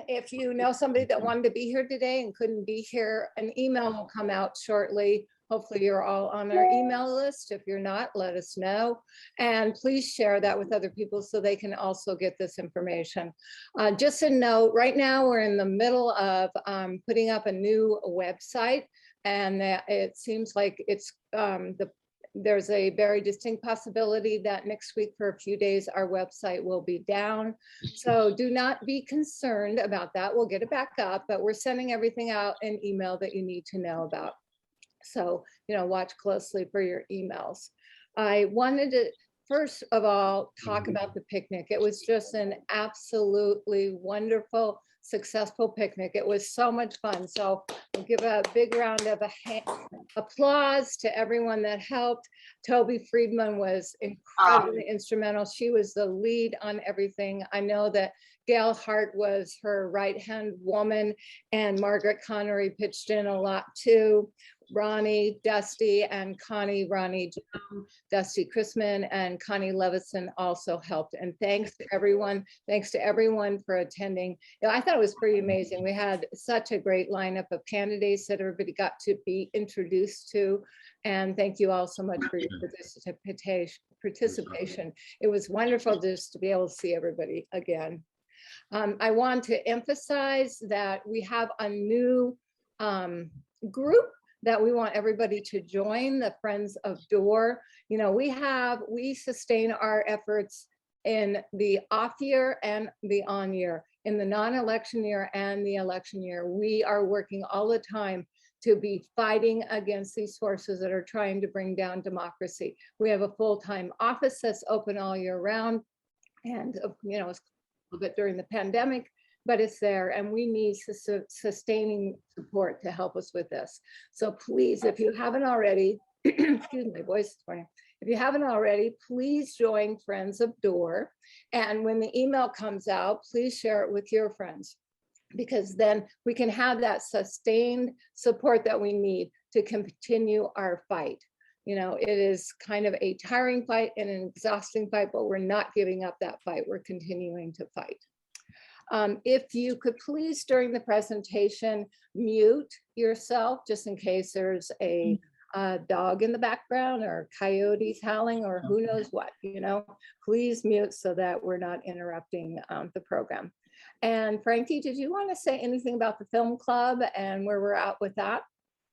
if you know somebody that wanted to be here today and couldn't be here, an email will come out shortly. Hopefully you're all on our email list. If you're not, let us know. And please share that with other people so they can also get this information. Just a note, right now we're in the middle of putting up a new website, and it seems like it's there's a very distinct possibility that next week for a few days our website will be down. So do not be concerned about that. We'll get it back up, but we're sending everything out in email that you need to know about. So, watch closely for your emails. I wanted to, first of all, talk about the picnic. It was just an absolutely wonderful, successful picnic. It was so much fun. So we'll give a big round of applause to everyone that helped. Toby Friedman was incredibly instrumental. She was the lead on everything. I know that Gail Hart was her right-hand woman, and Margaret Connery pitched in a lot too. Ronnie, Dusty, and Connie, Ronnie, Dusty Chrisman, and Connie Levison also helped. And thanks to everyone for attending. I thought it was pretty amazing. We had such a great lineup of candidates that everybody got to be introduced to. And thank you all so much for your participation. It was wonderful just to be able to see everybody again. I want to emphasize that we have a new group that we want everybody to join, the Friends of DORR. We sustain our efforts in the off year and the on year. In the non-election year and the election year, we are working all the time to be fighting against these forces that are trying to bring down democracy. We have a full-time office that's open all year round, and it's a little bit during the pandemic, but it's there, and we need sustaining support to help us with this. So please, if you haven't already, excuse my voice this morning, if you haven't already, please join Friends of DORR. And when the email comes out, please share it with your friends, because then we can have that sustained support that we need to continue our fight. It is kind of a tiring fight and an exhausting fight, but we're not giving up that fight. We're continuing to fight. If you could please, during the presentation, mute yourself, just in case there's a dog in the background or coyotes howling or who knows what, please mute so that we're not interrupting the program. And Frankie, did you want to say anything about the film club and where we're at with that?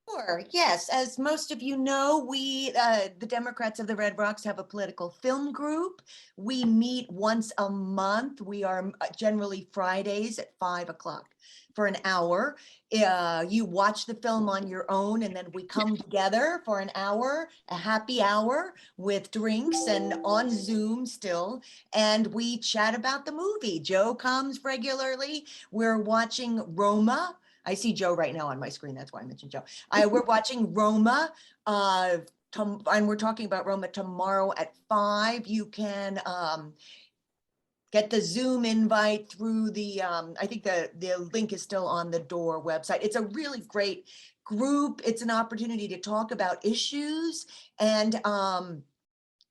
Sure. Yes. As most of you know, we, the Democrats of the Red Rocks, have a political film group. We meet once a month. We are generally Fridays at 5 o'clock for an hour. You watch the film on your own, and then we come together for an hour, a happy hour with drinks and on Zoom still, and we chat about the movie. Joe comes regularly. We're watching Roma. I see Joe right now on my screen. That's why I mentioned Joe. We're watching Roma, and we're talking about Roma tomorrow at 5. You can get the Zoom invite through the, I think the link is still on the DORR website. It's a really great group. It's an opportunity to talk about issues, and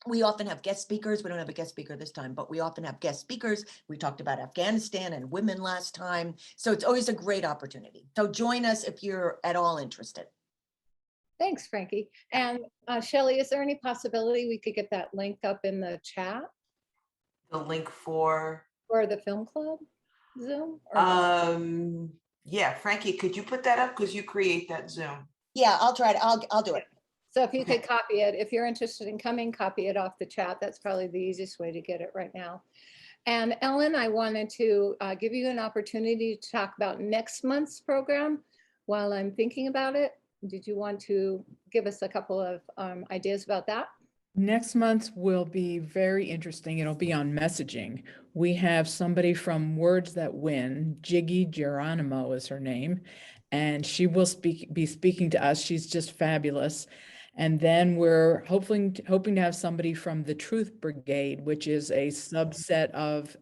we often have guest speakers. We don't have a guest speaker this time, but we often have guest speakers. We talked about Afghanistan and women last time. So it's always a great opportunity. So join us if you're at all interested. Thanks, Frankie. And Shelley, is there any possibility we could get that link up in the chat? The link for the film club Zoom? Yeah, Frankie, could you put that up? Because you create that Zoom. Yeah, I'll try to, I'll do it. So if you could copy it, if you're interested in coming, copy it off the chat. That's probably the easiest way to get it right now. And Ellen, I wanted to give you an opportunity to talk about next month's program while I'm thinking about it. Did you want to give us a couple of ideas about that? Next month will be very interesting. It'll be on messaging. We have somebody from Words That Win, Jiggy Geronimo is her name, and she will be speaking to us. She's just fabulous. And then we're hoping to have somebody from the Truth Brigade, which is a subset of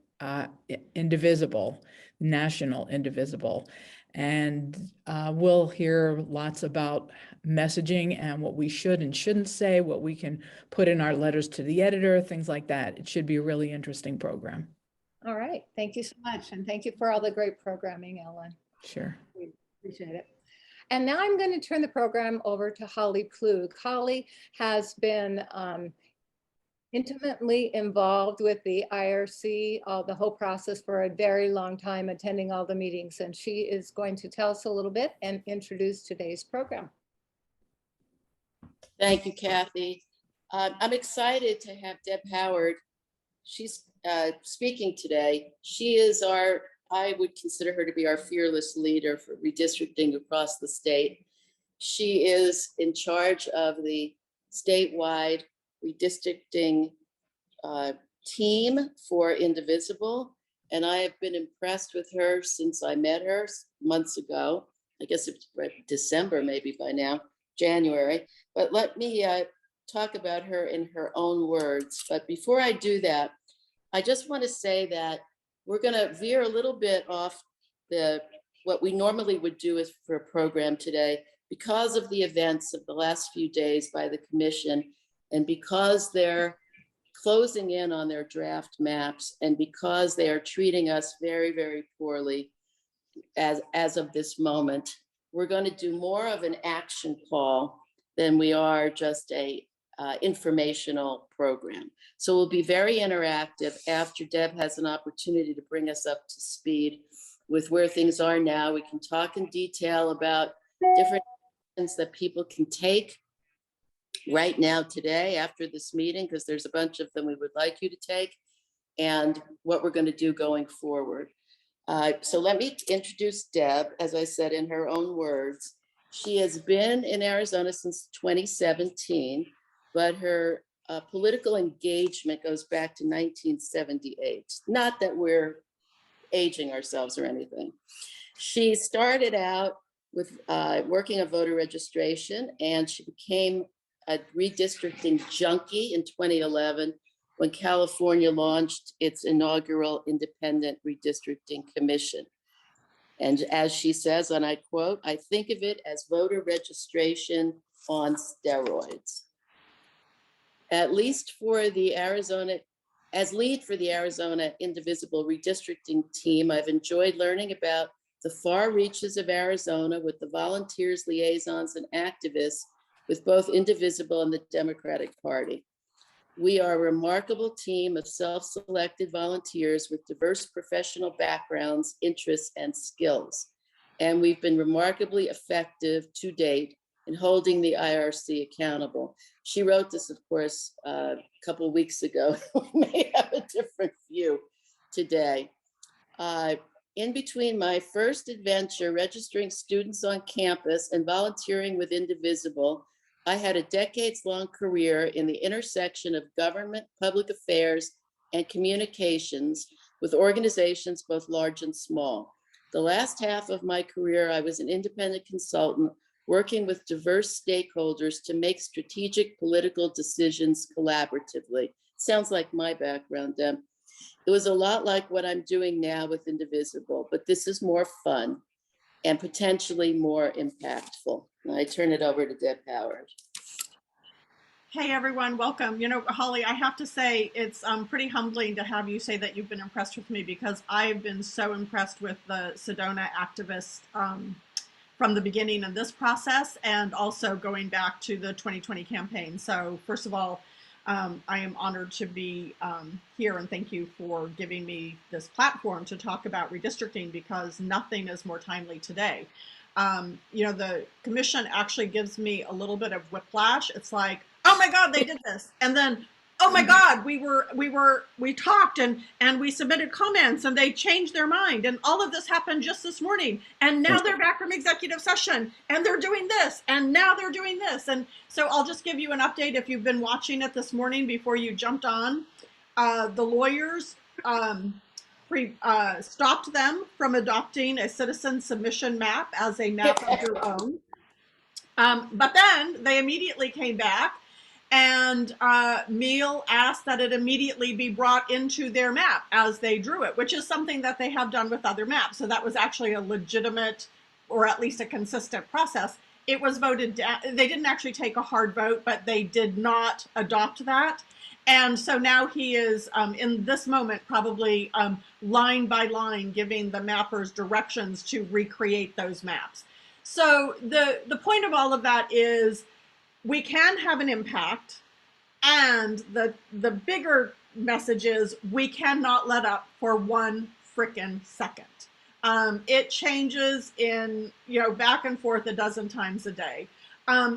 Indivisible, National Indivisible. And we'll hear lots about messaging and what we should and shouldn't say, what we can put in our letters to the editor, things like that. It should be a really interesting program. All right. Thank you so much. And thank you for all the great programming, Ellen. Sure. We appreciate it. And now I'm going to turn the program over to Holly Plug. Holly has been intimately involved with the IRC, the whole process for a very long time, attending all the meetings. And she is going to tell us a little bit and introduce today's program. Thank you, Kathy. I'm excited to have Deb Howard. She's speaking today. She is I would consider her to be our fearless leader for redistricting across the state. She is in charge of the statewide redistricting team for Indivisible. And I have been impressed with her since I met her months ago. I guess it's December, maybe by now, January. But let me talk about her in her own words. But before I do that, I just want to say that we're going to veer a little bit off what we normally would do for a program today because of the events of the last few days by the commission, and because they're closing in on their draft maps, and because they are treating us very, very poorly as of this moment. We're going to do more of an action call than we are just a informational program. So we'll be very interactive after Deb has an opportunity to bring us up to speed with where things are now. We can talk in detail about different actions that people can take right now today after this meeting, because there's a bunch of them we would like you to take, and what we're going to do going forward. So let me introduce Deb, as I said in her own words. She has been in Arizona since 2017, but her political engagement goes back to 1978. Not that we're aging ourselves or anything. She started out with working on voter registration, and she became a redistricting junkie in 2011 when California launched its inaugural Independent Redistricting Commission. And as she says, and I quote, "I think of it as voter registration on steroids." As lead for the Arizona Indivisible Redistricting Team, I've enjoyed learning about the far reaches of Arizona with the volunteers, liaisons, and activists with both Indivisible and the Democratic Party. We are a remarkable team of self-selected volunteers with diverse professional backgrounds, interests, and skills. And we've been remarkably effective to date in holding the IRC accountable. She wrote this, of course, a couple of weeks ago. We may have a different view today. In between my first adventure registering students on campus and volunteering with Indivisible, I had a decades-long career in the intersection of government, public affairs, and communications with organizations both large and small. The last half of my career, I was an independent consultant working with diverse stakeholders to make strategic political decisions collaboratively. Sounds like my background, Deb. It was a lot like what I'm doing now with Indivisible, but this is more fun and potentially more impactful. And I turn it over to Deb Howard. Hey everyone, welcome. You know, Holly, I have to say it's pretty humbling to have you say that you've been impressed with me, because I've been so impressed with the Sedona activists from the beginning of this process, and also going back to the 2020 campaign. So first of all, I am honored to be here, and thank you for giving me this platform to talk about redistricting, because nothing is more timely today. You know, the commission actually gives me a little bit of whiplash. It's like, oh my God, they did this. And then, oh my God, we talked and we submitted comments and they changed their mind. And all of this happened just this morning. And now they're back from executive session and they're doing this. And now they're doing this. And so I'll just give you an update if you've been watching it this morning before you jumped on. The lawyers stopped them from adopting a citizen submission map as a map of their own. But then they immediately came back, and Meal asked that it immediately be brought into their map as they drew it, which is something that they have done with other maps. So that was actually a legitimate, or at least a consistent process. It was voted down. They didn't actually take a hard vote, but they did not adopt that. And so now he is in this moment probably line by line giving the mappers directions to recreate those maps. So the point of all of that is we can have an impact, and the bigger message is we cannot let up for one frickin' second. It changes in, back and forth a dozen times a day.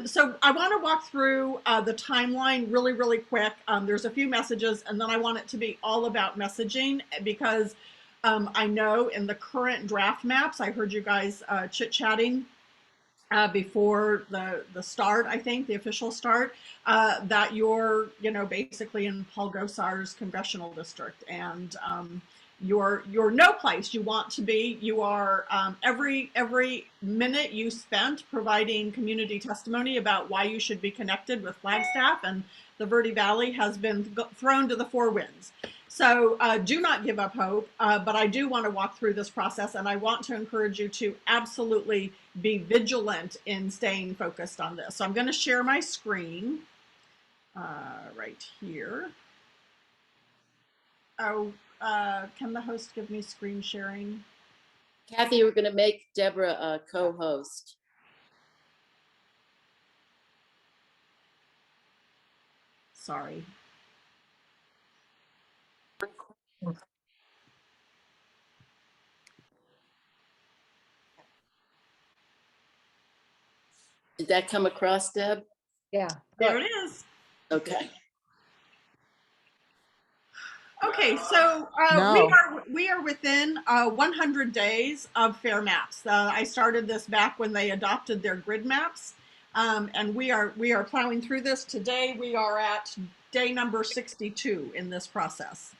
So I want to walk through the timeline really, really quick. There's a few messages, and then I want it to be all about messaging, because I know in the current draft maps, I heard you guys chit-chatting before the start, I think, the official start, that you're, basically in Paul Gosar's congressional district, and you're no place you want to be. You are every minute you spent providing community testimony about why you should be connected with Flagstaff and the Verde Valley has been thrown to the four winds. So do not give up hope, but I do want to walk through this process, and I want to encourage you to absolutely be vigilant in staying focused on this. So I'm going to share my screen right here. Oh, can the host give me screen sharing? Kathy, we're going to make Deborah a co-host. Sorry. Did that come across, Deb? Yeah. There it is. Okay. Okay, so No. we are within 100 days of fair maps. I started this back when they adopted their grid maps, and we are plowing through this today. We are at day number 62 in this process,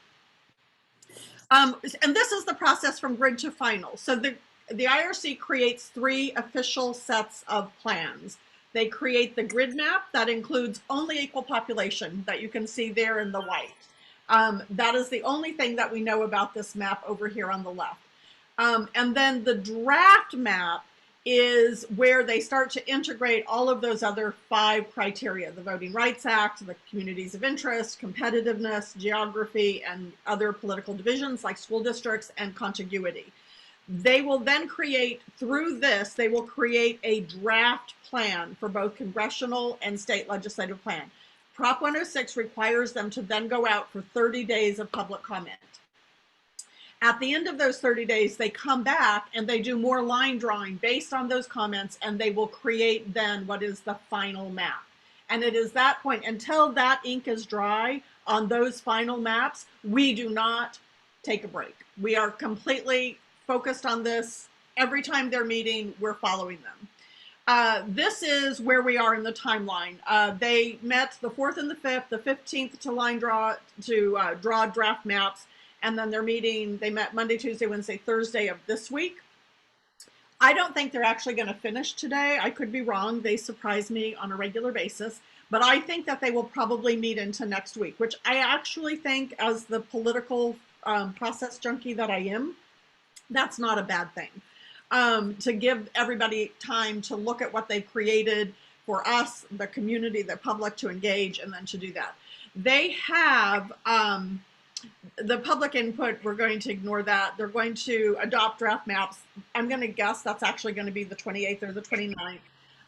and this is the process from grid to final. So the IRC creates 3 official sets of plans. They create the grid map that includes only equal population that you can see there in the white. That is the only thing that we know about this map over here on the left. And then the draft map is where they start to integrate all of those other 5 criteria: the Voting Rights Act, the communities of interest, competitiveness, geography, and other political divisions like school districts, and contiguity. They will then create, through this, they will create a draft plan for both congressional and state legislative plan. Prop 106 requires them to then go out for 30 days of public comment. At the end of those 30 days, they come back and they do more line drawing based on those comments, and they will create then what is the final map. And it is that point, until that ink is dry on those final maps, we do not take a break. We are completely focused on this. Every time they're meeting, we're following them. This is where we are in the timeline. They met the 4th and the 5th, the 15th to line draw, to draw draft maps, and then they met Monday, Tuesday, Wednesday, Thursday of this week. I don't think they're actually going to finish today. I could be wrong. They surprise me on a regular basis, but I think that they will probably meet into next week, which I actually think, as the political process junkie that I am, that's not a bad thing. To give everybody time to look at what they've created for us, the community, the public, to engage, and then to do that. They have the public input. We're going to ignore that. They're going to adopt draft maps. I'm going to guess that's actually going to be the 28th or the 29th.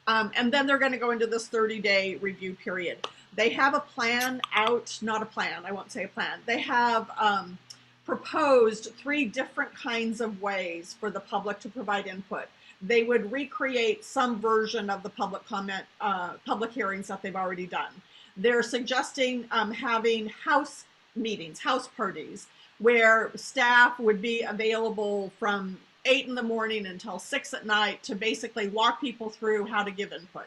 And then they're going to go into this 30-day review period. They have a plan out, not a plan, I won't say a plan. They have proposed 3 different kinds of ways for the public to provide input. They would recreate some version of the public comment, public hearings that they've already done. They're suggesting having house meetings, house parties, where staff would be available from 8 in the morning until 6 at night to basically walk people through how to give input.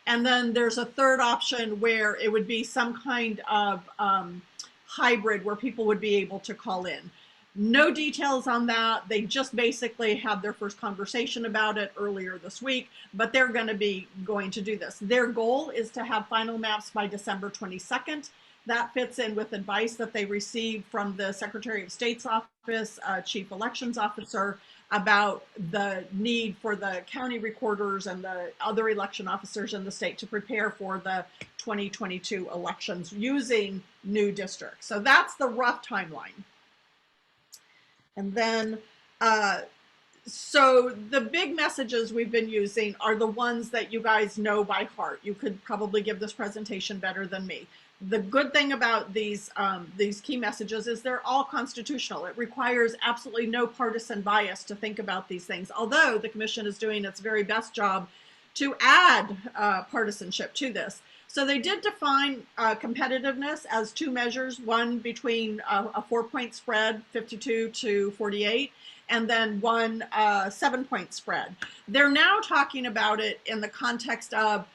And then there's a third option where it would be some kind of hybrid where people would be able to call in. No details on that. They just basically had their first conversation about it earlier this week, but they're going to do this. Their goal is to have final maps by December 22nd. That fits in with advice that they received from the Secretary of State's office, Chief Elections Officer, about the need for the county recorders and the other election officers in the state to prepare for the 2022 elections using new districts. So that's the rough timeline. And then, so the big messages we've been using are the ones that you guys know by heart. You could probably give this presentation better than me. The good thing about these key messages is they're all constitutional. It requires absolutely no partisan bias to think about these things, although the commission is doing its very best job to add partisanship to this. So they did define competitiveness as two measures, one between a 4-point spread, 52 to 48, and then one 7-point spread. They're now talking about it in the context of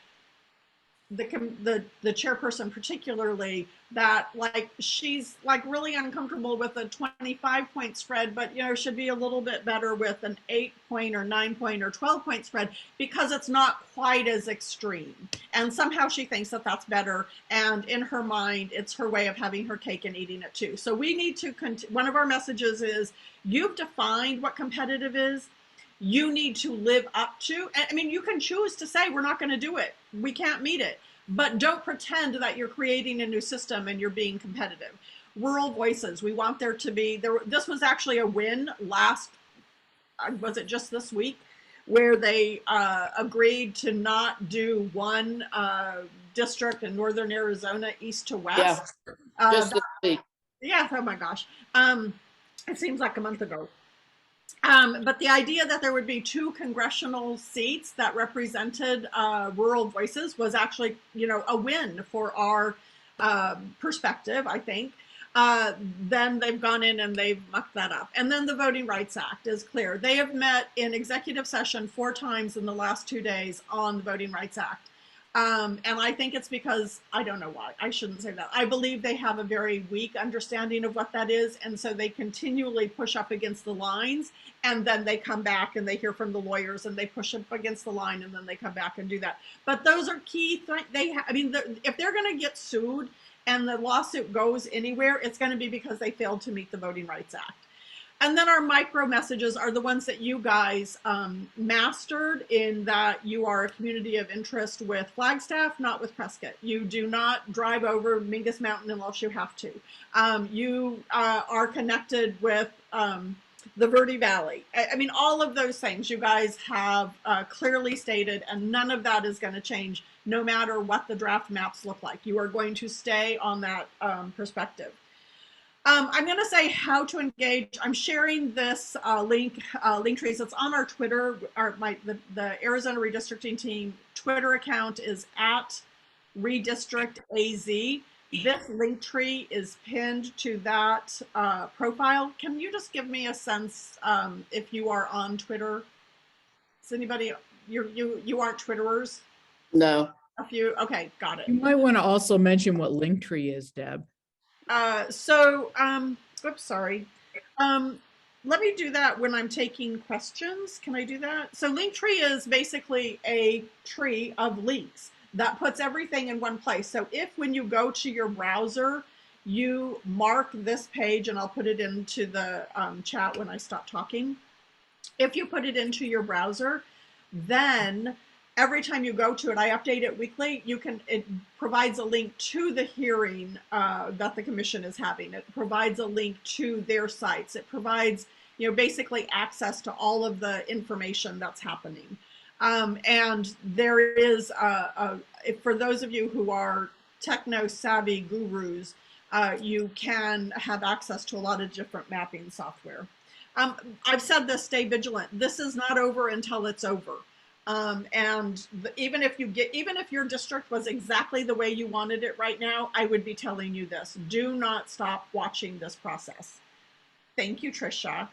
the chairperson particularly, that like she's like really uncomfortable with a 25-point spread, but should be a little bit better with an 8-point or 9-point or 12-point spread because it's not quite as extreme. And somehow she thinks that that's better, and in her mind it's her way of having her cake and eating it too. So we need to one of our messages is, you've defined what competitive is. You need to live up to. I mean, you can choose to say, we're not going to do it, we can't meet it, but don't pretend that you're creating a new system and you're being competitive. Rural voices, we want there to be, this was actually a win last, was it just this week, where they agreed to not do one district in northern Arizona east to west. Yeah, just this week. Yeah, oh my gosh. It seems like a month ago. But the idea that there would be 2 congressional seats that represented rural voices was actually, a win for our perspective, I think. Then they've gone in and they've mucked that up. And then the Voting Rights Act is clear. They have met in executive session 4 times in the last 2 days on the Voting Rights Act. And I think it's because, I don't know why, I shouldn't say that. I believe they have a very weak understanding of what that is. And so they continually push up against the lines, and then they come back and they hear from the lawyers and they push up against the line, and then they come back and do that. But those are key things. If they're going to get sued and the lawsuit goes anywhere, it's going to be because they failed to meet the Voting Rights Act. And then our micro messages are the ones that you guys mastered, in that you are a community of interest with Flagstaff, not with Prescott. You do not drive over Mingus Mountain unless you have to. You are connected with the Verde Valley. I mean, all of those things you guys have clearly stated, and none of that is going to change no matter what the draft maps look like. You are going to stay on that perspective. I'm going to say how to engage. I'm sharing this link trees. It's on our Twitter. The Arizona Redistricting Team Twitter account is @RedistrictAZ. This link tree is pinned to that profile. Can you just give me a sense if you are on Twitter? Is anybody, you aren't Twitterers? No. A few? Okay, got it. You might want to also mention what Linktree is, Deb. Oops, sorry. Let me do that when I'm taking questions. Can I do that? So Linktree is basically a tree of links that puts everything in one place. So if when you go to your browser, you mark this page, and I'll put it into the chat when I stop talking. If you put it into your browser, then every time you go to it, I update it weekly. It provides a link to the hearing that the commission is having. It provides a link to their sites. It provides, basically access to all of the information that's happening. And there is, for those of you who are techno-savvy gurus, you can have access to a lot of different mapping software. I've said this, stay vigilant. This is not over until it's over. Even if your district was exactly the way you wanted it right now, I would be telling you this. Do not stop watching this process. Thank you, Trisha.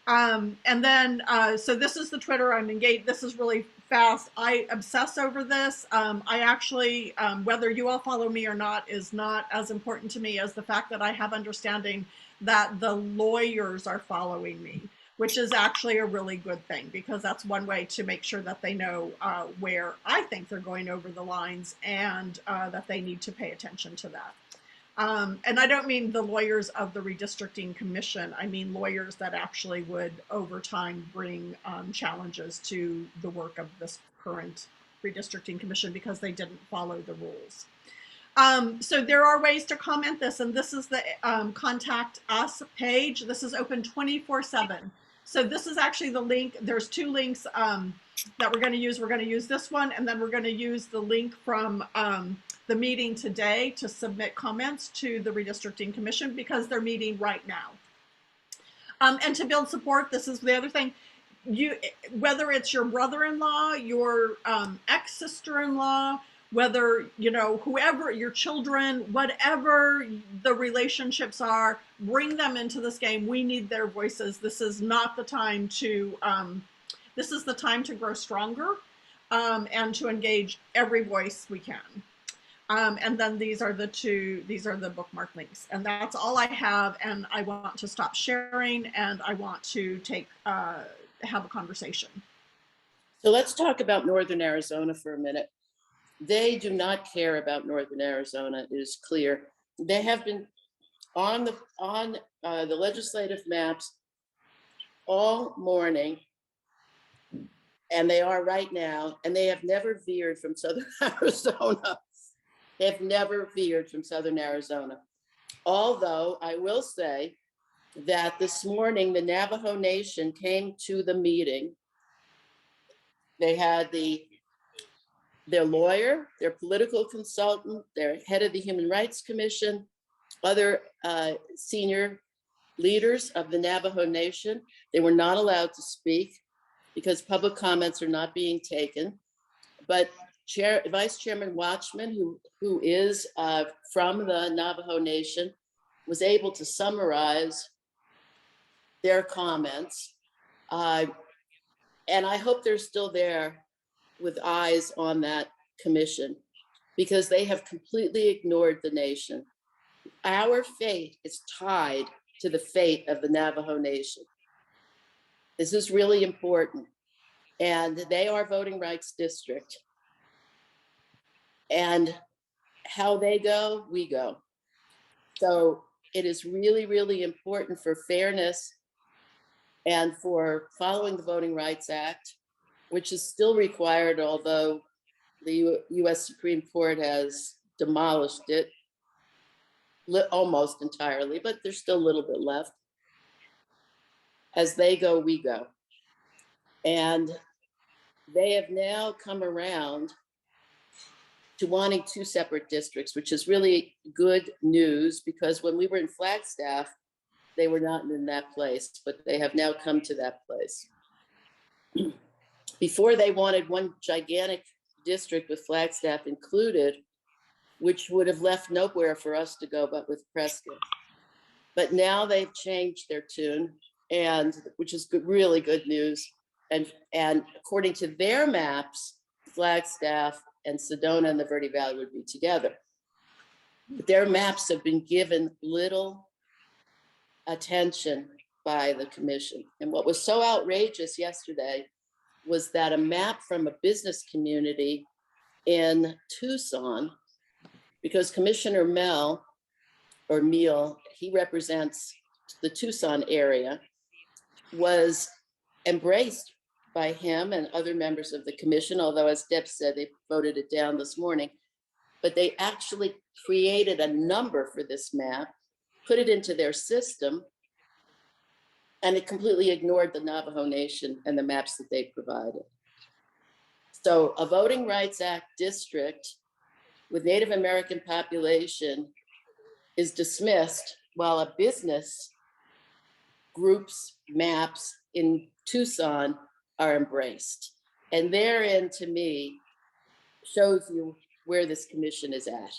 So this is the Twitter. I'm engaged. This is really fast. I obsess over this. I actually, whether you all follow me or not is not as important to me as the fact that I have understanding that the lawyers are following me, which is actually a really good thing, because that's one way to make sure that they know where I think they're going over the lines, and that they need to pay attention to that. And I don't mean the lawyers of the Redistricting Commission. I mean lawyers that actually would, over time, bring challenges to the work of this current Redistricting Commission because they didn't follow the rules. So there are ways to comment this, and this is the contact us page. This is open 24/7. So this is actually the link. There's two links that we're going to use. We're going to use this one, and then we're going to use the link from the meeting today to submit comments to the Redistricting Commission because they're meeting right now. And to build support, this is the other thing. Whether it's your brother-in-law, your ex-sister-in-law, whether, you know, whoever, your children, whatever the relationships are, bring them into this game. We need their voices. This is not the time to, this is the time to grow stronger and to engage every voice we can. And then these are the bookmark links. And that's all I have. And I want to stop sharing and I want to have a conversation. So let's talk about Northern Arizona for a minute. They do not care about Northern Arizona, it is clear. They have been on the legislative maps all morning, and they are right now, and they have never veered from Southern Arizona. They have never veered from Southern Arizona. Although I will say that this morning, the Navajo Nation came to the meeting. They had their lawyer, their political consultant, their head of the Human Rights Commission, other senior leaders of the Navajo Nation. They were not allowed to speak because public comments are not being taken. But Vice Chairman Watchman, who is from the Navajo Nation, was able to summarize their comments. And I hope they're still there with eyes on that commission, because they have completely ignored the nation. Our fate is tied to the fate of the Navajo Nation. This is really important. And they are voting rights district. And how they go, we go. So it is really, really important for fairness and for following the Voting Rights Act, which is still required, although the US Supreme Court has demolished it almost entirely, but there's still a little bit left. As they go, we go. And they have now come around to wanting two separate districts, which is really good news, because when we were in Flagstaff, they were not in that place, but they have now come to that place. Before, they wanted one gigantic district with Flagstaff included, which would have left nowhere for us to go but with Prescott. But now they've changed their tune, and which is good, really good news. And according to their maps, Flagstaff and Sedona and the Verde Valley would be together. But their maps have been given little attention by the commission. And what was so outrageous yesterday was that a map from a business community in Tucson, because Commissioner Meal, he represents the Tucson area, was embraced by him and other members of the commission, although, as Deb said, they voted it down this morning. But they actually created a number for this map, put it into their system, and it completely ignored the Navajo Nation and the maps that they provided. So a Voting Rights Act district with Native American population is dismissed, while a business group's maps in Tucson are embraced. And therein, to me, shows you where this commission is at.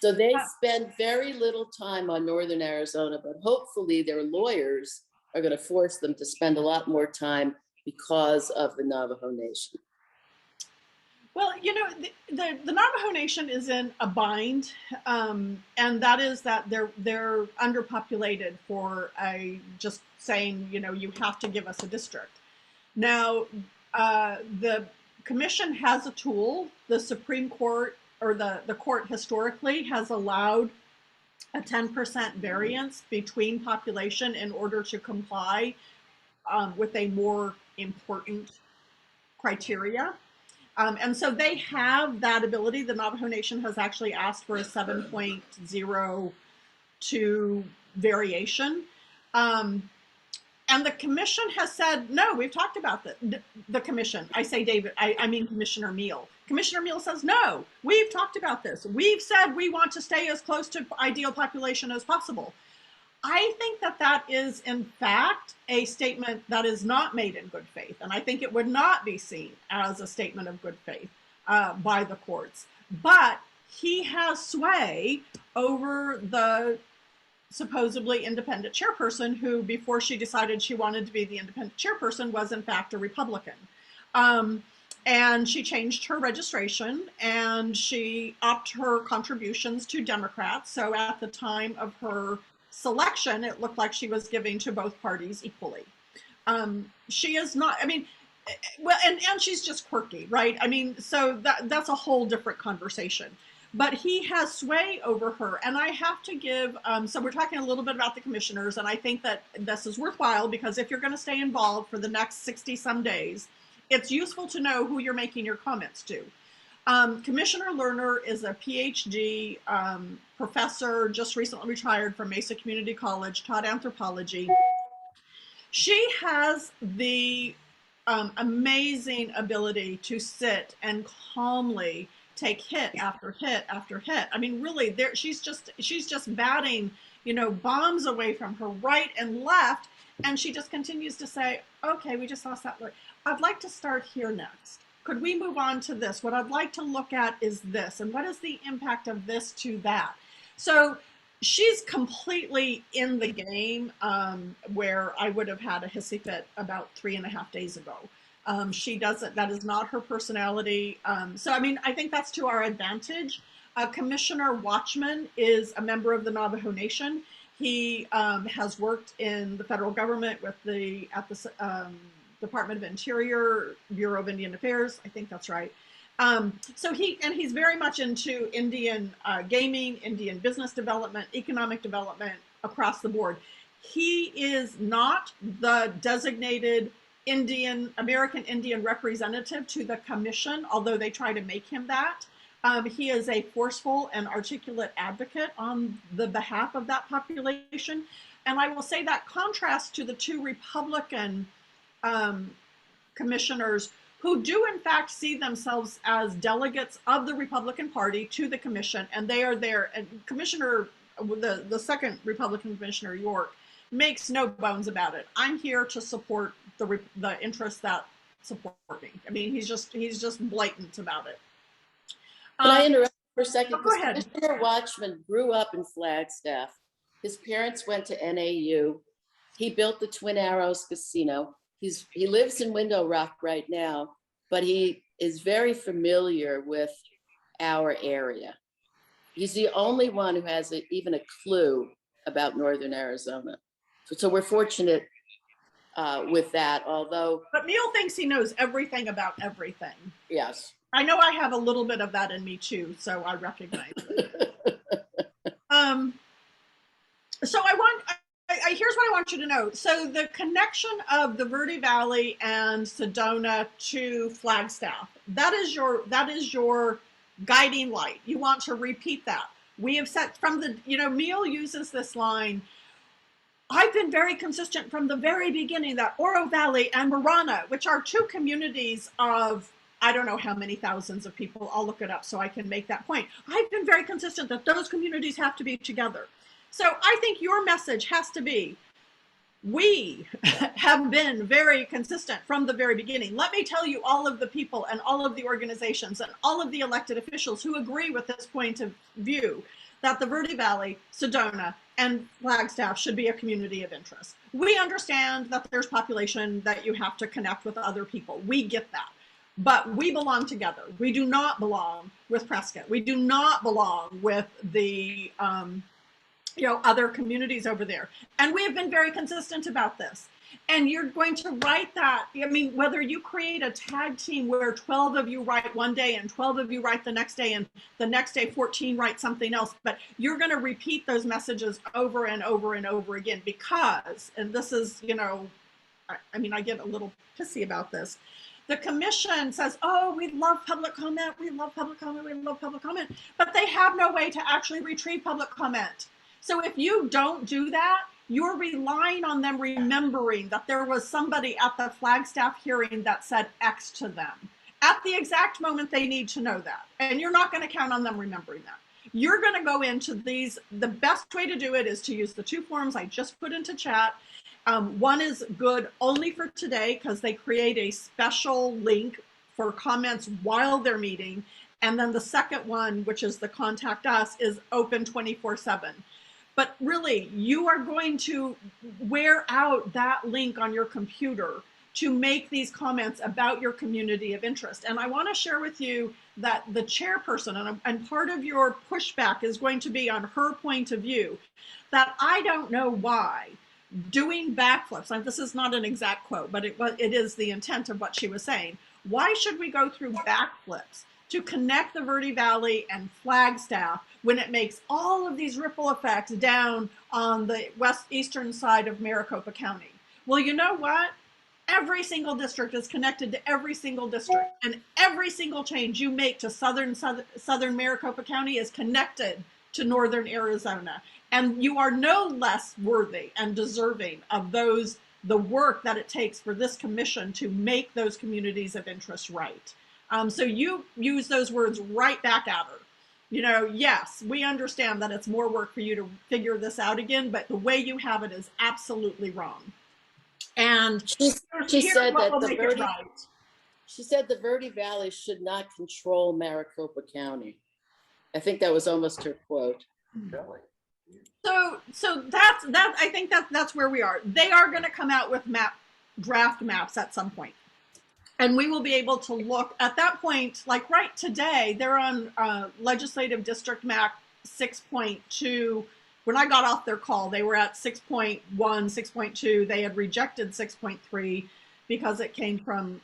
So they spend very little time on Northern Arizona, but hopefully their lawyers are going to force them to spend a lot more time because of the Navajo Nation. Well, you know, the Navajo Nation is in a bind, and that is that they're underpopulated for just saying, you know, you have to give us a district. Now, the commission has a tool. The Supreme Court, or the court historically, has allowed a 10% variance between population in order to comply with a more important criteria. And so they have that ability. The Navajo Nation has actually asked for a 7.02 variation. And the commission has said, no, we've talked about that. The commission, I say David, I mean Commissioner Meal. Commissioner Meal says, no, we've talked about this. We've said we want to stay as close to ideal population as possible. I think that that is, in fact, a statement that is not made in good faith. And I think it would not be seen as a statement of good faith by the courts. But he has sway over the supposedly independent chairperson who, before she decided she wanted to be the independent chairperson, was in fact a Republican. And she changed her registration and she upped her contributions to Democrats. So at the time of her selection, it looked like she was giving to both parties equally. She is not, I mean, well, and she's just quirky, right? I mean, so that's a whole different conversation. But he has sway over her. And I have to give, so we're talking a little bit about the commissioners, and I think that this is worthwhile because if you're going to stay involved for the next 60 some days, it's useful to know who you're making your comments to. Commissioner Lerner is a PhD professor, just recently retired from Mesa Community College, taught anthropology. She has the amazing ability to sit and calmly take hit after hit after hit. I mean, really, she's just batting, you know, bombs away from her right and left, and she just continues to say, okay, we just lost that word. I'd like to start here next. Could we move on to this? What I'd like to look at is this, and what is the impact of this to that? So she's completely in the game where I would have had a hissy fit about 3.5 days ago. She doesn't, that is not her personality. So, I mean, I think that's to our advantage. Commissioner Watchman is a member of the Navajo Nation. He has worked in the federal government with at the Department of Interior, Bureau of Indian Affairs. I think that's right. So he's very much into Indian gaming, Indian business development, economic development across the board. He is not the designated American Indian representative to the commission, although they try to make him that. He is a forceful and articulate advocate on the behalf of that population. And I will say that contrasts to the two Republican commissioners who do in fact see themselves as delegates of the Republican Party to the commission, and they are there. And Commissioner, the second Republican Commissioner, York, makes no bones about it. I'm here to support the interests that support me. I mean, he's just blatant about it. Can I interrupt for a second? Go ahead. Commissioner Watchman grew up in Flagstaff. His parents went to NAU. He built the Twin Arrows Casino. He lives in Window Rock right now, but he is very familiar with our area. He's the only one who has even a clue about Northern Arizona. So we're fortunate with that, although. But Neil thinks he knows everything about everything. Yes. I know I have a little bit of that in me too, so I recognize it. So here's what I want you to know. So the connection of the Verde Valley and Sedona to Flagstaff, that is your guiding light. You want to repeat that. We have set from the, Meal uses this line, I've been very consistent from the very beginning that Oro Valley and Marana, which are two communities of, I don't know how many thousands of people, I'll look it up so I can make that point. I've been very consistent that those communities have to be together. So I think your message has to be, we have been very consistent from the very beginning. Let me tell you all of the people and all of the organizations and all of the elected officials who agree with this point of view that the Verde Valley, Sedona, and Flagstaff should be a community of interest. We understand that there's population that you have to connect with other people. We get that. But we belong together. We do not belong with Prescott. We do not belong with the other communities over there. And we have been very consistent about this. And you're going to write that, I mean, whether you create a tag team where 12 of you write one day and 12 of you write the next day and the next day 14 write something else, but you're going to repeat those messages over and over and over again because, and this is, I get a little pissy about this, The commission says, oh, we love public comment, we love public comment, we love public comment, but they have no way to actually retrieve public comment. So if you don't do that, you're relying on them remembering that there was somebody at the Flagstaff hearing that said X to them at the exact moment they need to know that. And you're not going to count on them remembering that. You're going to go into these. The best way to do it is to use the two forms I just put into chat. One is good only for today because they create a special link for comments while they're meeting. And then the second one, which is the contact us, is open 24/7. But really, you are going to wear out that link on your computer to make these comments about your community of interest. And I want to share with you that the chairperson, and part of your pushback is going to be on her point of view, that I don't know why doing backflips, and this is not an exact quote, but it is the intent of what she was saying. Why should we go through backflips to connect the Verde Valley and Flagstaff when it makes all of these ripple effects down on the eastern side of Maricopa County? Well, you know what? Every single district is connected to every single district, and every single change you make to southern Maricopa County is connected to northern Arizona. And you are no less worthy and deserving of the work that it takes for this commission to make those communities of interest right. So you use those words right back at her. You know, yes, we understand that it's more work for you to figure this out again, but the way you have it is absolutely wrong. And she said that the Verde, right. She said the Verde Valley should not control Maricopa County. I think that was almost her quote. Really? So that's I think that's where we are. They are going to come out with draft maps at some point. And we will be able to look at that point, like right today, they're on legislative district map 6.2. When I got off their call, they were at 6.1, 6.2. They had rejected 6.3 because it came from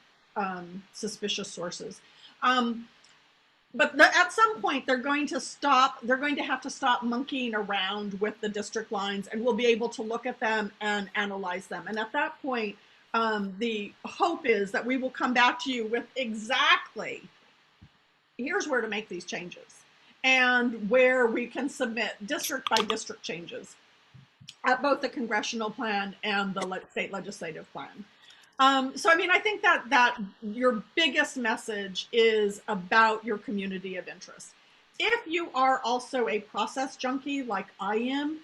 suspicious sources. But at some point, they're going to have to stop monkeying around with the district lines, and we'll be able to look at them and analyze them. And at that point, the hope is that we will come back to you with exactly, here's where to make these changes, and where we can submit district by district changes at both the congressional plan and the state legislative plan. So, I mean, I think that your biggest message is about your community of interest. If you are also a process junkie like I am,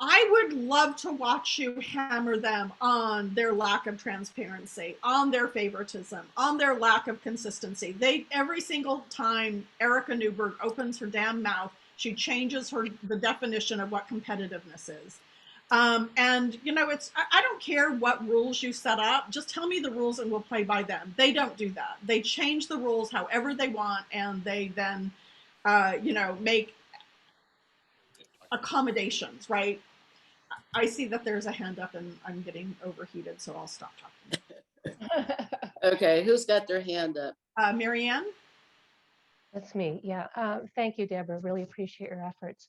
I would love to watch you hammer them on their lack of transparency, on their favoritism, on their lack of consistency. Every single time Erica Newberg opens her damn mouth, she changes the definition of what competitiveness is. And you know, I don't care what rules you set up, just tell me the rules and we'll play by them. They don't do that. They change the rules however they want, and they then, you know, make accommodations, right? I see that there's a hand up and I'm getting overheated, so I'll stop talking. Okay, who's got their hand up? Marianne? That's me, yeah. Thank you, Deborah. Really appreciate your efforts.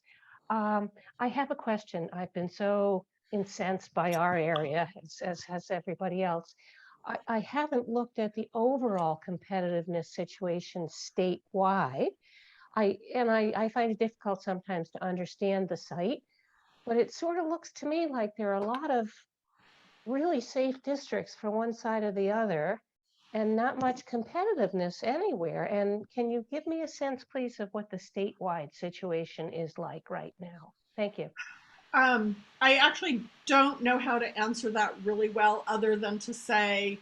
I have a question. I've been so incensed by our area, as has everybody else. I haven't looked at the overall competitiveness situation statewide. I find it difficult sometimes to understand the site, but it sort of looks to me like there are a lot of really safe districts from one side or the other, and not much competitiveness anywhere. And can you give me a sense, please, of what the statewide situation is like right now? Thank you. I actually don't know how to answer that really well, other than to say,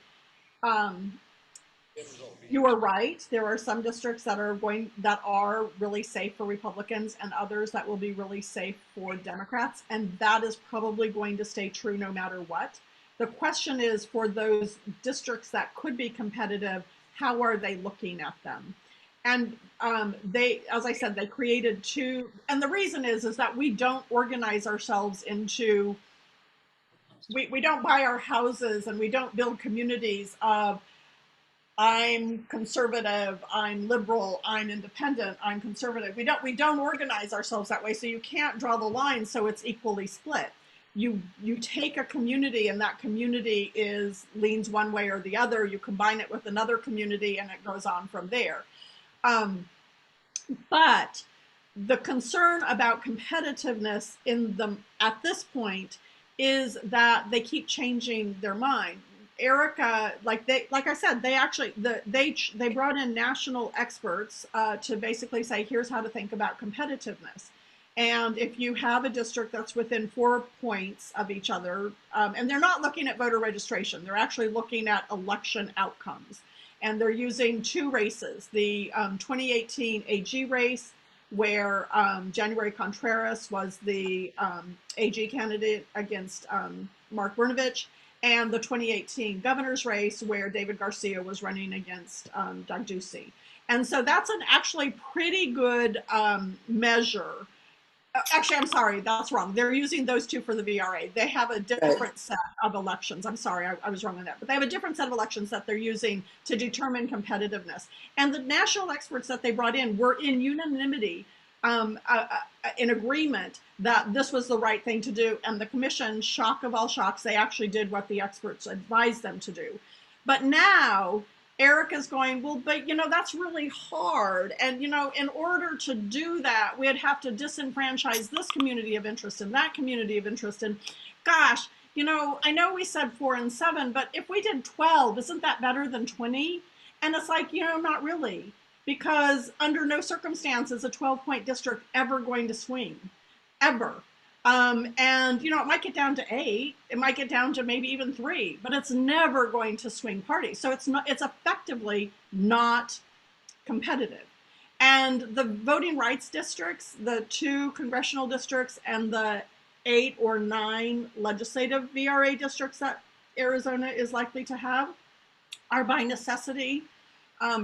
you are right. There are some districts that are really safe for Republicans, and others that will be really safe for Democrats. And that is probably going to stay true no matter what. The question is, for those districts that could be competitive, how are they looking at them? And as I said, they created two, and the reason is that we don't organize ourselves into, we don't buy our houses and we don't build communities of, I'm conservative, I'm liberal, I'm independent, I'm conservative. We don't organize ourselves that way, so you can't draw the line so it's equally split. you take a community and that community leans one way or the other, you combine it with another community and it goes on from there. But the concern about competitiveness at this point is that they keep changing their mind. Erica, like I said, they brought in national experts to basically say, here's how to think about competitiveness. And if you have a district that's within 4 points of each other, and they're not looking at voter registration, they're actually looking at election outcomes. And they're using 2 races, the 2018 AG race, where January Contreras was the AG candidate against Mark Brnovich, and the 2018 governor's race, where David Garcia was running against Doug Ducey. And so that's an actually pretty good measure. Actually, I'm sorry, that's wrong. They're using those 2 for the VRA. They have a different set of elections. I'm sorry, I was wrong on that. But they have a different set of elections that they're using to determine competitiveness. And the national experts that they brought in were in unanimity, in agreement that this was the right thing to do. And the commission, shock of all shocks, they actually did what the experts advised them to do. But now, Erica's going, well, but that's really hard. And in order to do that, we'd have to disenfranchise this community of interest and that community of interest. And gosh, I know we said 4 and 7, but if we did 12, isn't that better than 20? And it's like, not really, because under no circumstances a 12-point district ever going to swing, ever. And it might get down to 8, it might get down to maybe even 3, but it's never going to swing parties. So it's effectively not competitive. And the voting rights districts, the 2 congressional districts and the 8 or 9 legislative VRA districts that Arizona is likely to have, are by necessity,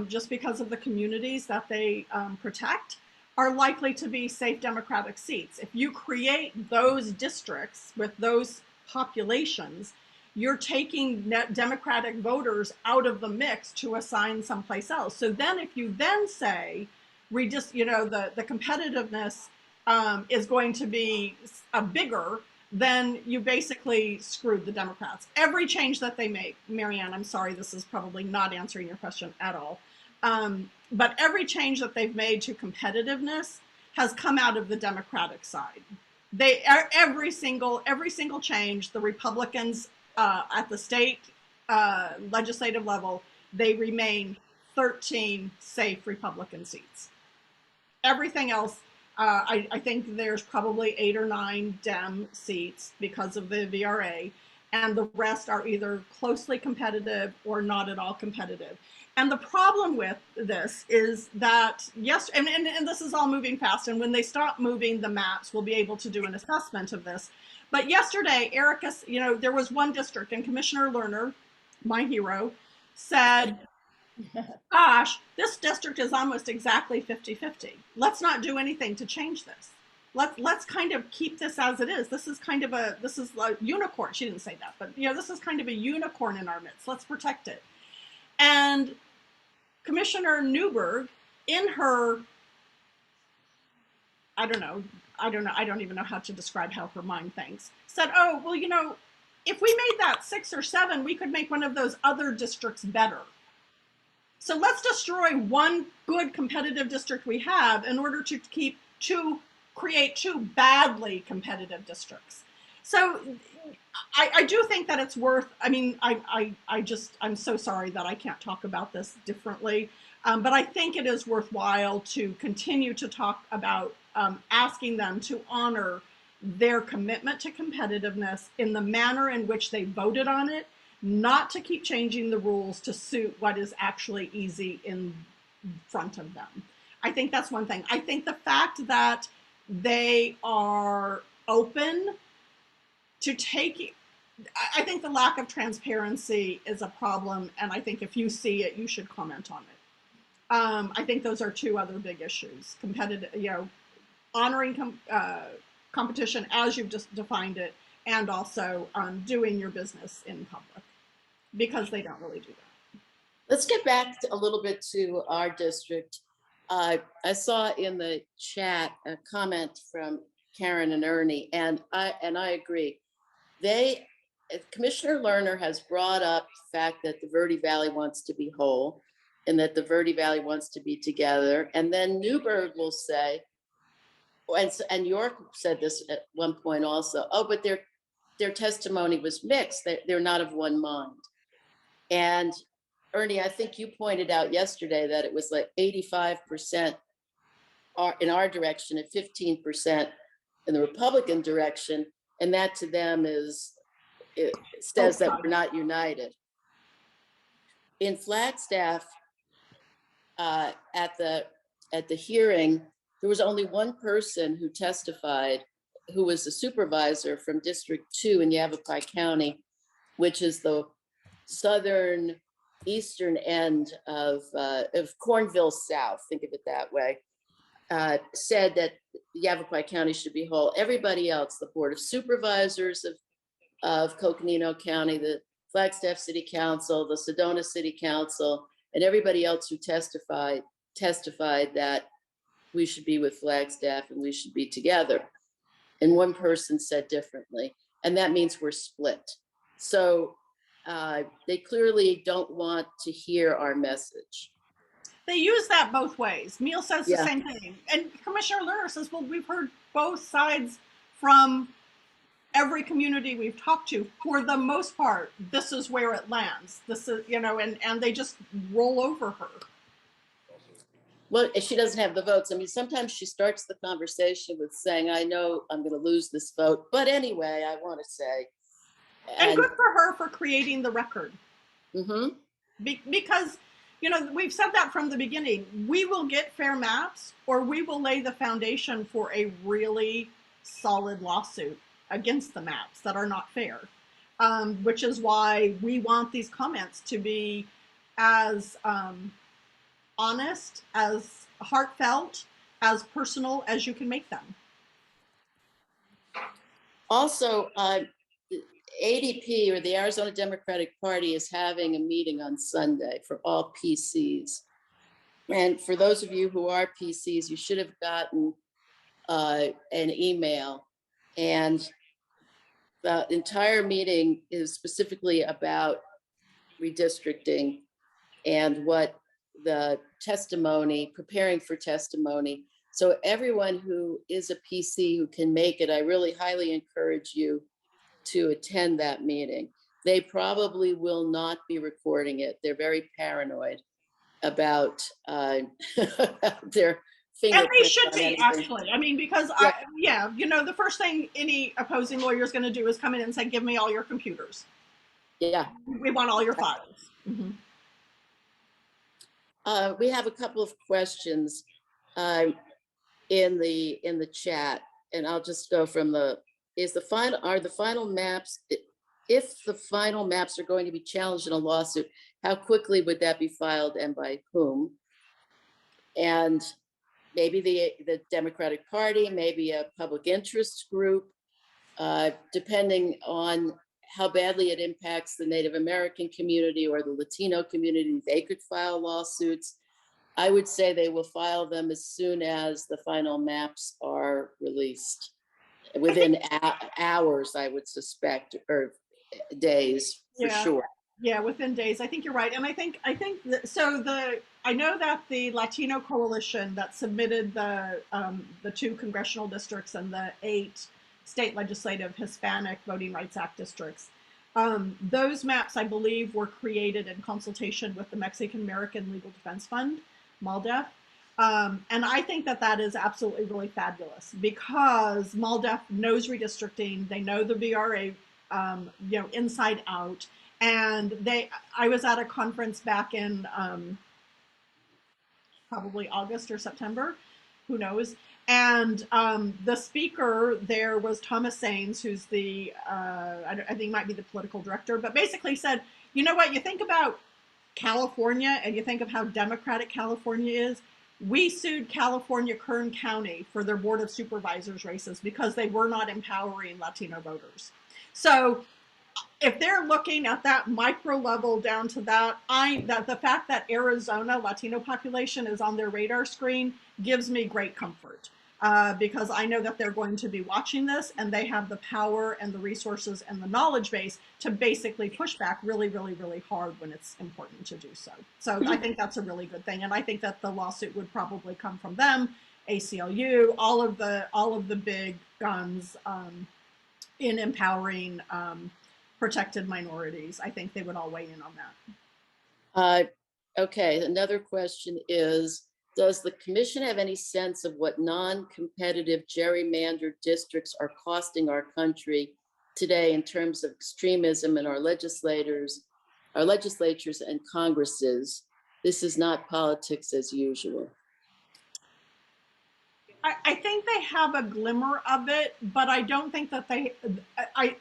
just because of the communities that they protect, are likely to be safe Democratic seats. If you create those districts with those populations, you're taking Democratic voters out of the mix to assign someplace else. So then if you then say, the competitiveness is going to be bigger, then you basically screwed the Democrats. Every change that they make, Marianne, I'm sorry, this is probably not answering your question at all. But every change that they've made to competitiveness has come out of the Democratic side. Every single change, the Republicans at the state legislative level, they remain 13 safe Republican seats. Everything else, I think there's probably 8 or 9 Dem seats because of the VRA, and the rest are either closely competitive or not at all competitive. And the problem with this is that, yes, and this is all moving fast, and when they stop moving the maps, we'll be able to do an assessment of this. But yesterday, Erica, there was one district, and Commissioner Lerner, my hero, said, gosh, this district is almost exactly 50-50. Let's not do anything to change this. Let's kind of keep this as it is. This is a unicorn. She didn't say that, but this is kind of a unicorn in our midst. Let's protect it. And Commissioner Newberg, in her, I don't even know how to describe how her mind thinks, said, oh, well, if we made that 6 or 7, we could make one of those other districts better. So let's destroy one good competitive district we have in order to create 2 badly competitive districts. So I do think that it's worth, I'm so sorry that I can't talk about this differently, but I think it is worthwhile to continue to talk about asking them to honor their commitment to competitiveness in the manner in which they voted on it, not to keep changing the rules to suit what is actually easy in front of them. I think that's one thing. I think the fact that they are open to taking, I think the lack of transparency is a problem, and I think if you see it, you should comment on it. I think those are 2 other big issues: honoring competition as you've just defined it, and also doing your business in public, because they don't really do that. Let's get back a little bit to our district. I saw in the chat a comment from Karen and Ernie, and I agree. Commissioner Lerner has brought up the fact that the Verde Valley wants to be whole and that the Verde Valley wants to be together. And then Newburgh will say, and York said this at one point also, oh, but their testimony was mixed. They're not of one mind. And Ernie, I think you pointed out yesterday that it was like 85% in our direction and 15% in the Republican direction. And that to them it says that we're not united. In Flagstaff, at the hearing, there was only one person who testified, who was the supervisor from District 2 in Yavapai County, which is the southern eastern end of Cornville South, think of it that way, said that Yavapai County should be whole. Everybody else, the Board of Supervisors of Coconino County, the Flagstaff City Council, the Sedona City Council, and everybody else who testified that we should be with Flagstaff and we should be together. And one person said differently, and that means we're split. So they clearly don't want to hear our message. They use that both ways. Neil says the Yeah. same thing. And Commissioner Lerner says, well, we've heard both sides from every community we've talked to. For the most part, this is where it lands. This is, and they just roll over her. Well, she doesn't have the votes. I mean, sometimes she starts the conversation with saying, I know I'm going to lose this vote, but anyway, I want to say. And good for her for creating the record. Mm-hmm. Because, we've said that from the beginning. We will get fair maps, or we will lay the foundation for a really solid lawsuit against the maps that are not fair, which is why we want these comments to be as honest, as heartfelt, as personal as you can make them. Also, ADP, or the Arizona Democratic Party, is having a meeting on Sunday for all PCs. And for those of you who are PCs, you should have gotten an email. And the entire meeting is specifically about redistricting and what the testimony, preparing for testimony. So everyone who is a PC who can make it, I really highly encourage you to attend that meeting. They probably will not be recording it. They're very paranoid about their fingerprints. And they should on be, anything. actually. I mean, because, Yeah. the first thing any opposing lawyer is going to do is come in and say, give me all your computers. Yeah. We want all your files. Mm-hmm. We have a couple of questions in the chat, and I'll just go from are the final maps, if the final maps are going to be challenged in a lawsuit, how quickly would that be filed and by whom? And maybe the Democratic Party, maybe a public interest group, depending on how badly it impacts the Native American community or the Latino community, they could file lawsuits. I would say they will file them as soon as the final maps are released. Within hours, I would suspect, or days for sure. Yeah, within days. I think you're right. And I think I know that the Latino coalition that submitted the 2 congressional districts and the 8 state legislative Hispanic Voting Rights Act districts, those maps, I believe, were created in consultation with the Mexican American Legal Defense Fund, MALDEF. And I think that is absolutely really fabulous, because MALDEF knows redistricting. They know the VRA, inside out. And I was at a conference back in probably August or September, who knows. And the speaker there was Thomas Saines, who's the, I think might be the political director, but basically said, you know what, you think about California and you think of how Democratic California is. We sued California Kern County for their Board of Supervisors races because they were not empowering Latino voters. So if they're looking at that micro level down to that, the fact that Arizona Latino population is on their radar screen gives me great comfort, because I know that they're going to be watching this and they have the power and the resources and the knowledge base to basically push back really, really, really hard when it's important to do so. So I think that's a really good thing. And I think that the lawsuit would probably come from them, ACLU, all of the big guns in empowering protected minorities. I think they would all weigh in on that. Okay, another question is, does the commission have any sense of what non-competitive gerrymandered districts are costing our country today in terms of extremism in our legislatures and Congresses? This is not politics as usual. I think they have a glimmer of it, but I don't think that I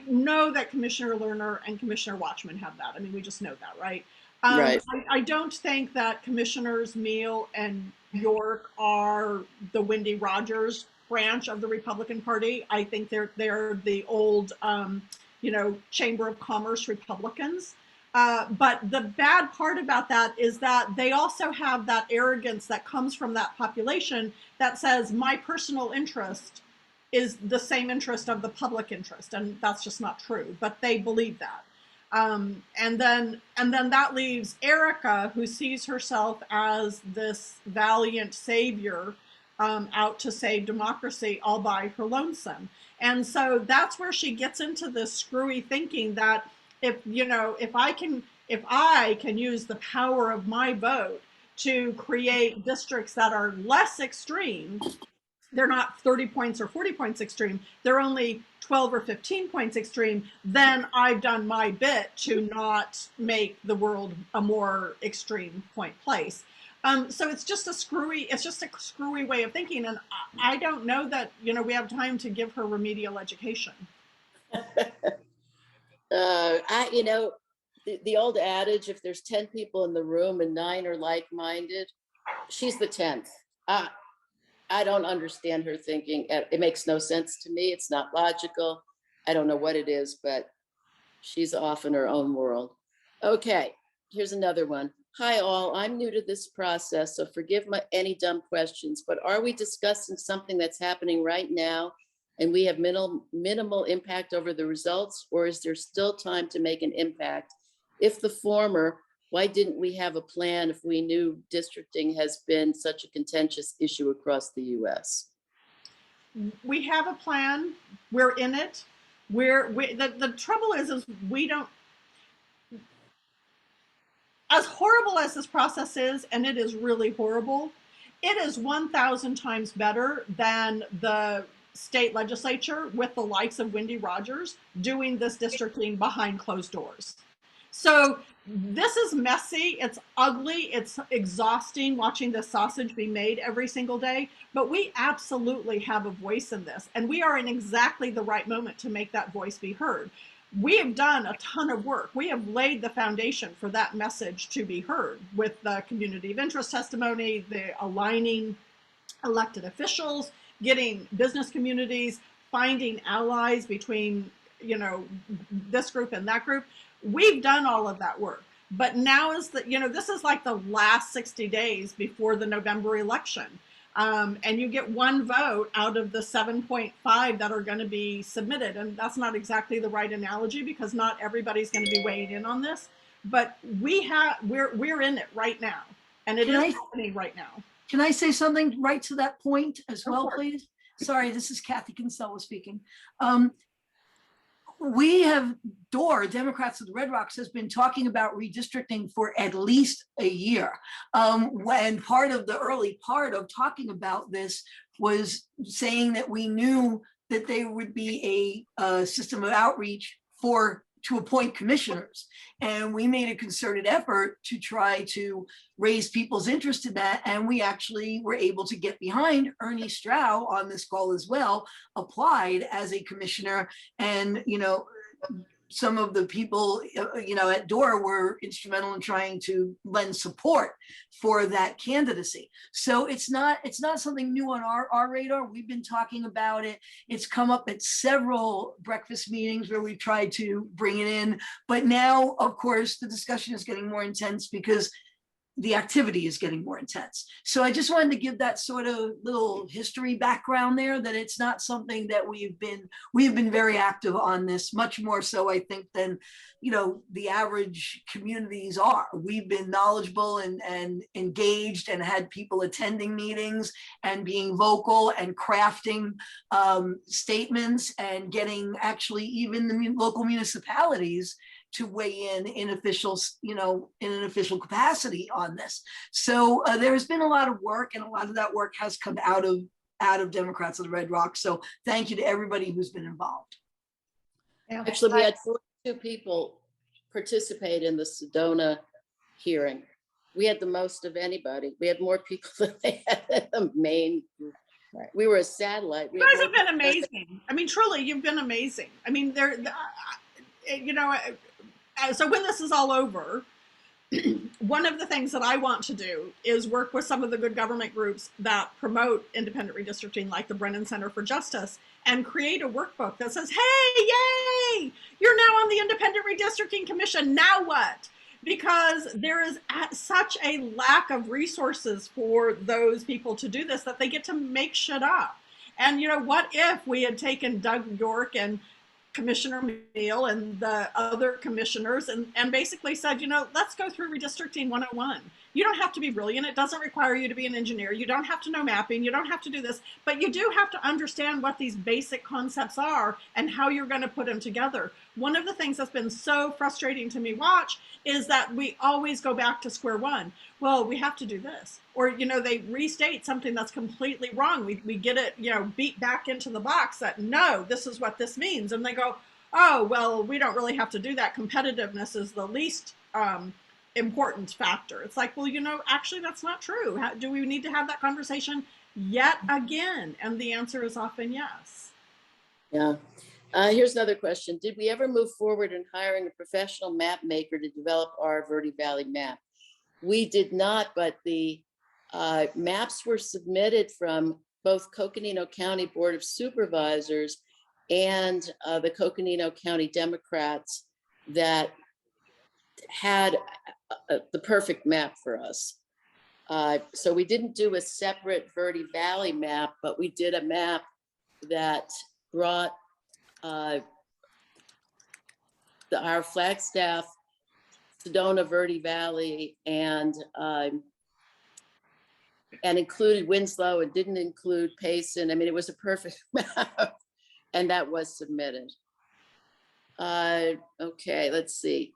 know that Commissioner Lerner and Commissioner Watchman have that. I mean, we just know that, right? Right. I don't think that Commissioners Meal and York are the Wendy Rogers branch of the Republican Party. I think they're the old, Chamber of Commerce Republicans. But the bad part about that is that they also have that arrogance that comes from that population that says my personal interest is the same interest of the public interest, and that's just not true. But they believe that. And then that leaves Erica, who sees herself as this valiant savior out to save democracy all by her lonesome. And so that's where she gets into this screwy thinking that if I can use the power of my vote to create districts that are less extreme, they're not 30 points or 40 points extreme, they're only 12 or 15 points extreme, then I've done my bit to not make the world a more extreme point place. So it's just a screwy way of thinking. And I don't know that, we have time to give her remedial education. The old adage, if there's 10 people in the room and 9 are like-minded, she's the 10th. I don't understand her thinking. It makes no sense to me. It's not logical. I don't know what it is, but she's off in her own world. Okay, here's another one. Hi all, I'm new to this process, so forgive any dumb questions, but are we discussing something that's happening right now and we have minimal impact over the results, or is there still time to make an impact? If the former, why didn't we have a plan if we knew districting has been such a contentious issue across the US? We have a plan. We're in it. The trouble is we don't, as horrible as this process is, and it is really horrible, it is 1,000 times better than the state legislature with the likes of Wendy Rogers doing this districting behind closed doors. So this is messy, it's ugly, it's exhausting watching the sausage be made every single day, but we absolutely have a voice in this, and we are in exactly the right moment to make that voice be heard. We have done a ton of work. We have laid the foundation for that message to be heard with the community of interest testimony, the aligning elected officials, getting business communities, finding allies between, this group and that group. We've done all of that work, but now is this is like the last 60 days before the November election. And you get one vote out of the 7.5 that are going to be submitted. And that's not exactly the right analogy because not everybody's going to be weighing in on this, but we're in it right now. And it is happening right now. Can I say something right to that point as well, please? Sorry, this is Kathy Kinsella speaking. We have, DORR, Democrats of the Red Rocks, has been talking about redistricting for at least a year. When part of the early part of talking about this was saying that we knew that there would be a system of outreach to appoint commissioners. And we made a concerted effort to try to raise people's interest in that. And we actually were able to get behind Ernie Strow on this call as well, applied as a commissioner. And, some of the people, at DORR were instrumental in trying to lend support for that candidacy. So it's not something new on our radar. We've been talking about it. It's come up at several breakfast meetings where we've tried to bring it in. But now, of course, the discussion is getting more intense because the activity is getting more intense. So I just wanted to give that sort of little history background there, that it's not something that we have been very active on this, much more so I think than, you know, the average communities are. We've been knowledgeable and engaged and had people attending meetings and being vocal and crafting statements and getting actually even the local municipalities to weigh in officials, you know, in an official capacity on this. So there has been a lot of work, and a lot of that work has come out of Democrats of the Red Rocks. So thank you to everybody who's been involved. Actually, we had 42 people participate in the Sedona hearing. We had the most of anybody. We had more people than they had at the main group. Right. We were a satellite. You guys have been amazing. I mean, truly, you've been amazing. I mean, you know, so when this is all over, one of the things that I want to do is work with some of the good government groups that promote independent redistricting, like the Brennan Center for Justice, and create a workbook that says, hey, yay, you're now on the Independent Redistricting Commission, now what? Because there is such a lack of resources for those people to do this that they get to make shit up. And, you know, what if we had taken Doug York and Commissioner Neal and the other commissioners and basically said, you know, let's go through redistricting 101. You don't have to be brilliant. It doesn't require you to be an engineer. You don't have to know mapping. You don't have to do this, but you do have to understand what these basic concepts are and how you're going to put them together. One of the things that's been so frustrating to me watch is that we always go back to square one. Well, we have to do this. Or, you know, they restate something that's completely wrong. We get it, you know, beat back into the box that, no, this is what this means. And they go, oh, well, we don't really have to do that. Competitiveness is the least important factor. It's like, well, you know, actually, that's not true. Do we need to have that conversation yet again? And the answer is often yes. Yeah. Here's another question. Did we ever move forward in hiring a professional map maker to develop our Verde Valley map? We did not, but the maps were submitted from both Coconino County Board of Supervisors and the Coconino County Democrats that had the perfect map for us. So we didn't do a separate Verde Valley map, but we did a map that brought our Flagstaff, Sedona, Verde Valley, and included Winslow and didn't include Payson. I mean, it was a perfect map, and that was submitted. Okay, let's see.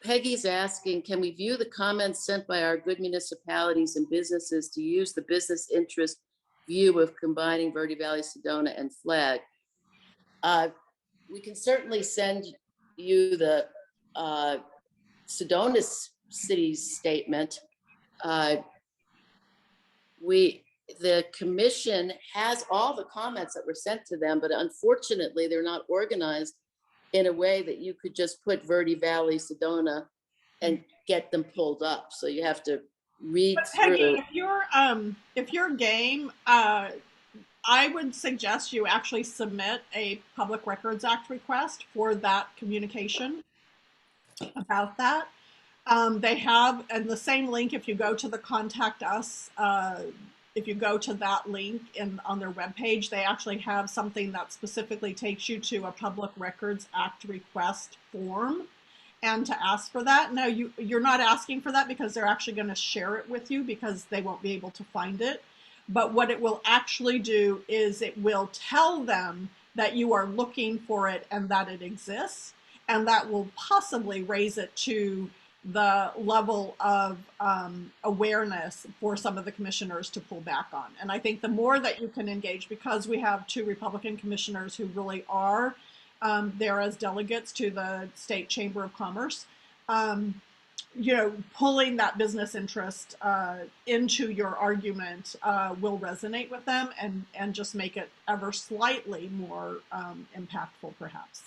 Peggy's asking, can we view the comments sent by our good municipalities and businesses to use the business interest view of combining Verde Valley, Sedona, and Flag? We can certainly send you the Sedona City's statement. The commission has all the comments that were sent to them, but unfortunately they're not organized in a way that you could just put Verde Valley, Sedona and get them pulled up. So you have to read Peggy, through. if you're game, I would suggest you actually submit a Public Records Act request for that communication about that. They have, and the same link, if you go to the Contact Us, if you go to that link on their webpage, they actually have something that specifically takes you to a Public Records Act request form and to ask for that. No, you're not asking for that because they're actually going to share it with you because they won't be able to find it. But what it will actually do is it will tell them that you are looking for it and that it exists, and that will possibly raise it to the level of awareness for some of the commissioners to pull back on. And I think the more that you can engage, because we have 2 Republican commissioners who really are there as delegates to the State Chamber of Commerce, you know, pulling that business interest into your argument will resonate with them and just make it ever slightly more impactful, perhaps.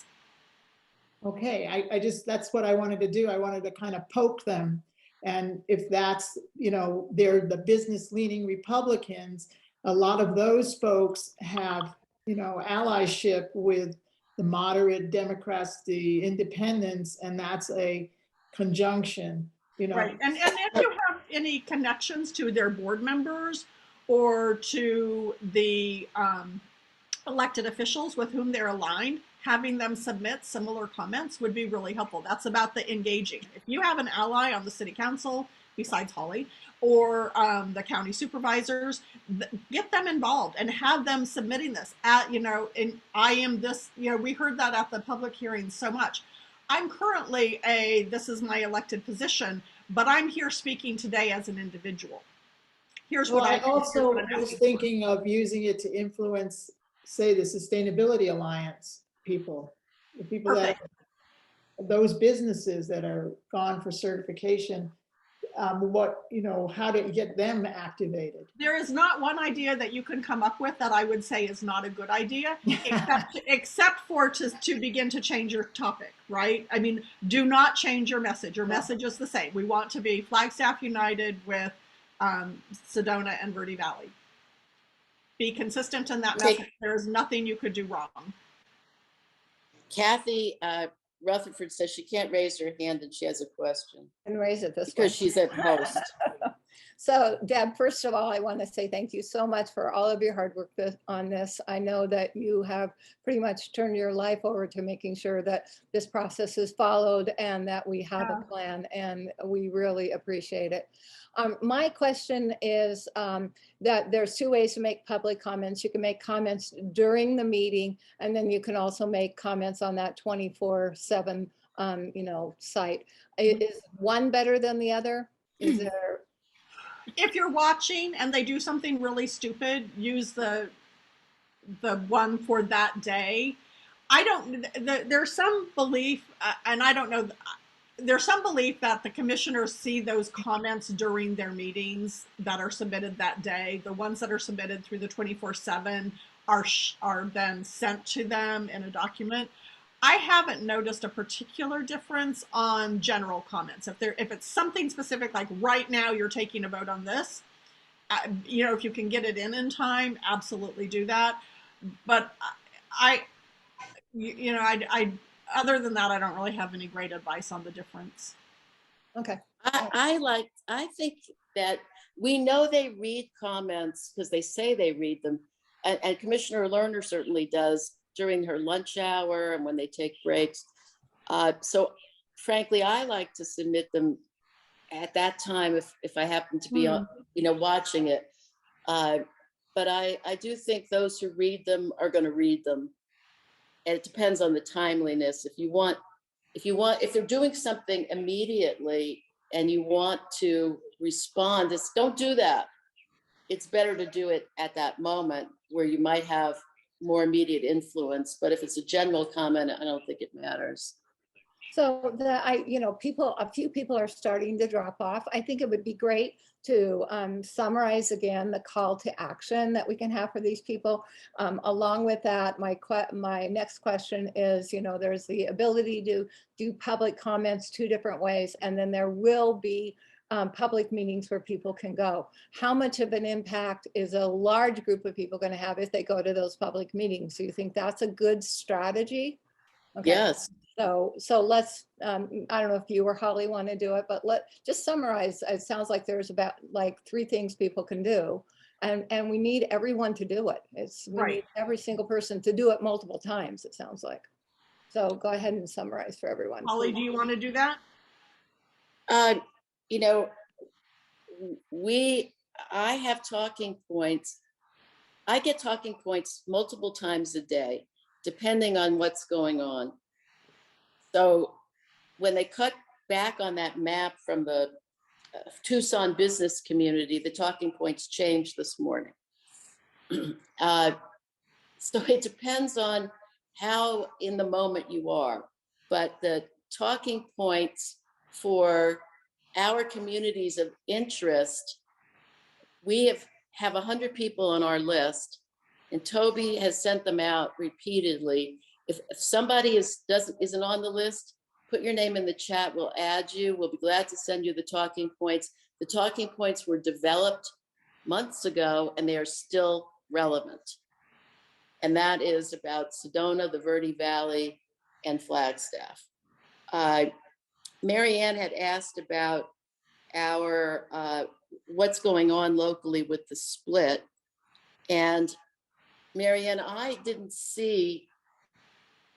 Okay, that's what I wanted to do. I wanted to kind of poke them. And if that's, you know, they're the business leaning Republicans, a lot of those folks have, you know, allyship with the moderate Democrats, the independents, and that's a conjunction, you know. Right, and if you have any connections to their board members or to the elected officials with whom they're aligned, having them submit similar comments would be really helpful. That's about the engaging. If you have an ally on the city council, besides Holly, or the county supervisors, get them involved and have them submitting this at, you know, and I am this, you know, we heard that at the public hearing so much. I'm currently this is my elected position, but I'm here speaking today as an individual. Here's Well, what I also was thinking of using it to influence, say, the Sustainability Alliance people, the people that, those businesses that are gone for certification, what, you know, how to get them activated. There is not one idea that you can come up with that I would say is not a good idea, except for to begin to change your topic, right? I mean, do not change your message. Your message is the same. We want to be Flagstaff united with Sedona and Verde Valley. Be consistent in that message. There is nothing you could do wrong. Kathy Rutherford says she can't raise her hand and she has a question. And raise it this because way. she's at host. So Deb, first of all, I want to say thank you so much for all of your hard work on this. I know that you have pretty much turned your life over to making sure that this process is followed and that we have a plan, and we really appreciate it. My question is that there's two ways to make public comments. You can make comments during the meeting, and then you can also make comments on that 24/7 you know, site. Is one better than the other? Is there? If you're watching and they do something really stupid, use the one for that day. I don't, there's some belief, and I don't know, there's some belief that the commissioners see those comments during their meetings that are submitted that day. The ones that are submitted through the 24/7 are then sent to them in a document. I haven't noticed a particular difference on general comments. If it's something specific, like right now you're taking a vote on this, you know, if you can get it in time, absolutely do that. But I other than that, I don't really have any great advice on the difference. Okay. I think that we know they read comments because they say they read them, and Commissioner Lerner certainly does during her lunch hour and when they take breaks. So frankly, I like to submit them at that time if I happen to be on, you know, watching it. But I do think those who read them are going to read them. And it depends on the timeliness. If they're doing something immediately and you want to respond, don't do that. It's better to do it at that moment where you might have more immediate influence. But if it's a general comment, I don't think it matters. So you know, a few people are starting to drop off. I think it would be great to summarize again the call to action that we can have for these people. Along with that, my next question is, you know, there's the ability to do public comments two different ways, and then there will be public meetings where people can go. How much of an impact is a large group of people going to have if they go to those public meetings? So you think that's a good strategy? Okay. Yes. So let's, I don't know if you or Holly want to do it, but just summarize. It sounds like there's about like 3 things people can do, and we need everyone to do it. We need every single person to do it multiple times, it sounds like. So go ahead and summarize for everyone. Holly, do you want to do that? You know, I have talking points. I get talking points multiple times a day, depending on what's going on. So when they cut back on that map from the Tucson business community, the talking points changed this morning. So it depends on how in the moment you are. But the talking points for our communities of interest, we have 100 people on our list, and Toby has sent them out repeatedly. If somebody isn't on the list, put your name in the chat. We'll add you. We'll be glad to send you the talking points. The talking points were developed months ago, and they are still relevant. And that is about Sedona, the Verde Valley, and Flagstaff. Marianne had asked about our what's going on locally with the split. And Marianne, I didn't see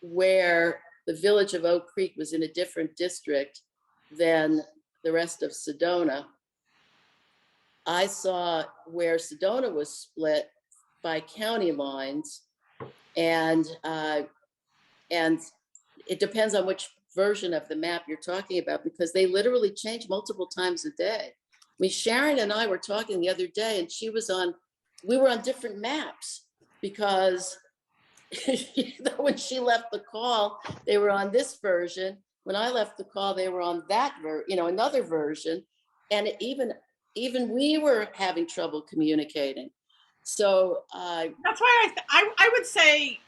where the village of Oak Creek was in a different district than the rest of Sedona. I saw where Sedona was split by county lines, and it depends on which version of the map you're talking about, because they literally change multiple times a day. I mean, Sharon and I were talking the other day, and we were on different maps because when she left the call, they were on this version. When I left the call, they were on that another version, and even we were having trouble communicating. So that's why I would say,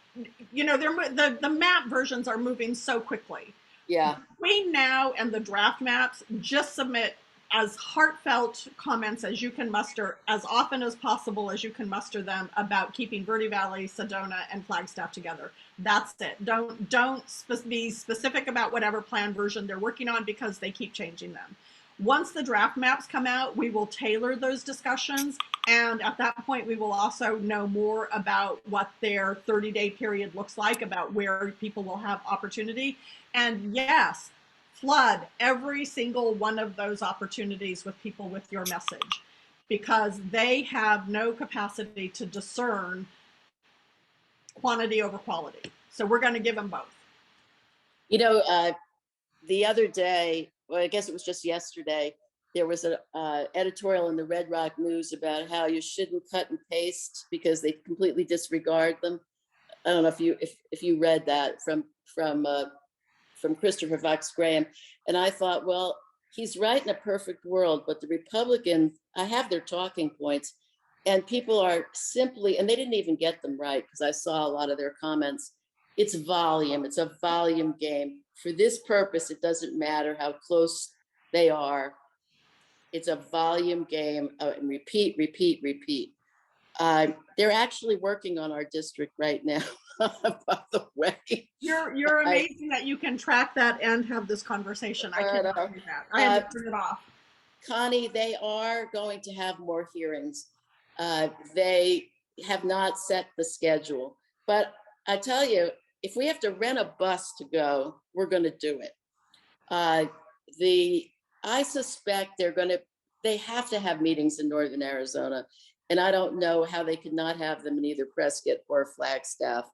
the map versions are moving so quickly. Yeah. Between now and the draft maps, just submit as heartfelt comments as you can muster, as often as possible as you can muster them, about keeping Verde Valley, Sedona, and Flagstaff together. That's it. Don't be specific about whatever plan version they're working on, because they keep changing them. Once the draft maps come out, we will tailor those discussions. And at that point, we will also know more about what their 30-day period looks like, about where people will have opportunity. And yes, flood every single one of those opportunities with people with your message, because they have no capacity to discern quantity over quality. So we're going to give them both. The other day, well, I guess it was just yesterday, there was an editorial in the Red Rock News about how you shouldn't cut and paste because they completely disregard them. I don't know if you read that from Christopher Fox Graham. And I thought, well, he's right in a perfect world, but the Republicans, I have their talking points, and people are simply, and they didn't even get them right, because I saw a lot of their comments. It's volume. It's a volume game. For this purpose, it doesn't matter how close they are. It's a volume game. And repeat, repeat, repeat. They're actually working on our district right now, by the way. You're amazing that you can track that and have this conversation. I can't do that. I had to turn it off. Connie, they are going to have more hearings. They have not set the schedule, but I tell you, if we have to rent a bus to go, we're going to do it. I suspect they have to have meetings in Northern Arizona, and I don't know how they could not have them in either Prescott or Flagstaff.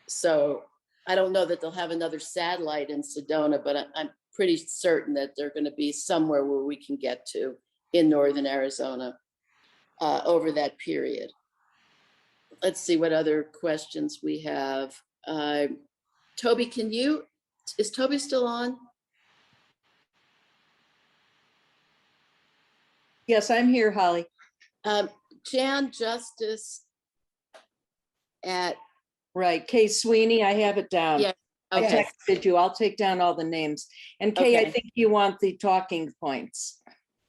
So I don't know that they'll have another satellite in Sedona, but I'm pretty certain that they're going to be somewhere where we can get to in Northern Arizona over that period. Let's see what other questions we have. Toby, is Toby still on? Yes, I'm here, Holly. Jan Justice at. Right, Kay Sweeney, I have it down. Yeah, okay. I texted you, I'll take down all the names. And Kay, Okay. I think you want the talking points.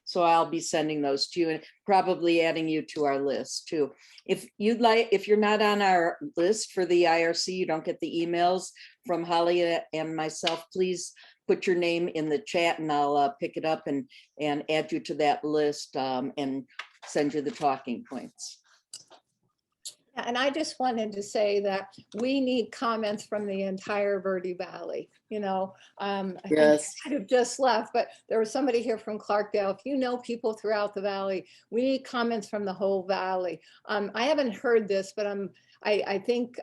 So I'll be sending those to you and probably adding you to our list too. If you're not on our list for the IRC, you don't get the emails from Holly and myself, please put your name in the chat and I'll pick it up and add you to that list and send you the talking points. And I just wanted to say that we need comments from the entire Verde Valley. I Yes. think I have just left, but there was somebody here from Clarkdale. If you know people throughout the valley, we need comments from the whole valley. I haven't heard this, but I think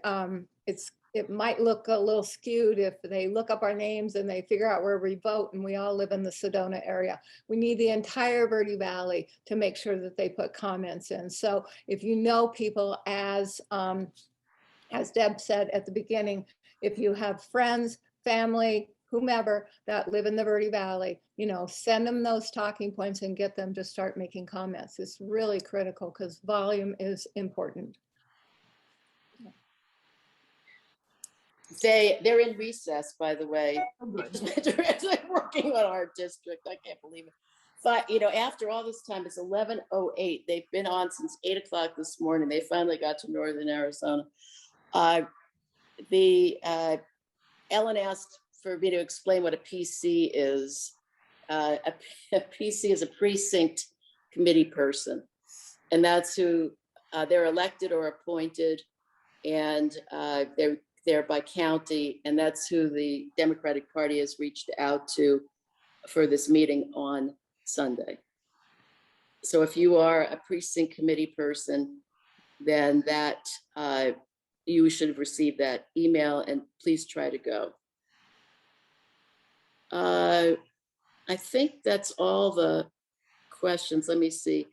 it might look a little skewed if they look up our names and they figure out where we vote and we all live in the Sedona area. We need the entire Verde Valley to make sure that they put comments in. So if you know people, as Deb said at the beginning, if you have friends, family, whomever that live in the Verde Valley, send them those talking points and get them to start making comments. It's really critical because volume is important. They're in recess, by the way. They're working on our district. I can't believe it. But after all this time, it's 11:08. They've been on since 8 o'clock this morning. They finally got to Northern Arizona. Ellen asked for me to explain what a PC is. a PC is a precinct committee person. And that's who, they're elected or appointed, and they're by county, and that's who the Democratic Party has reached out to for this meeting on Sunday. So if you are a precinct committee person, then that you should have received that email, and please try to go. I think that's all the questions. Let me see.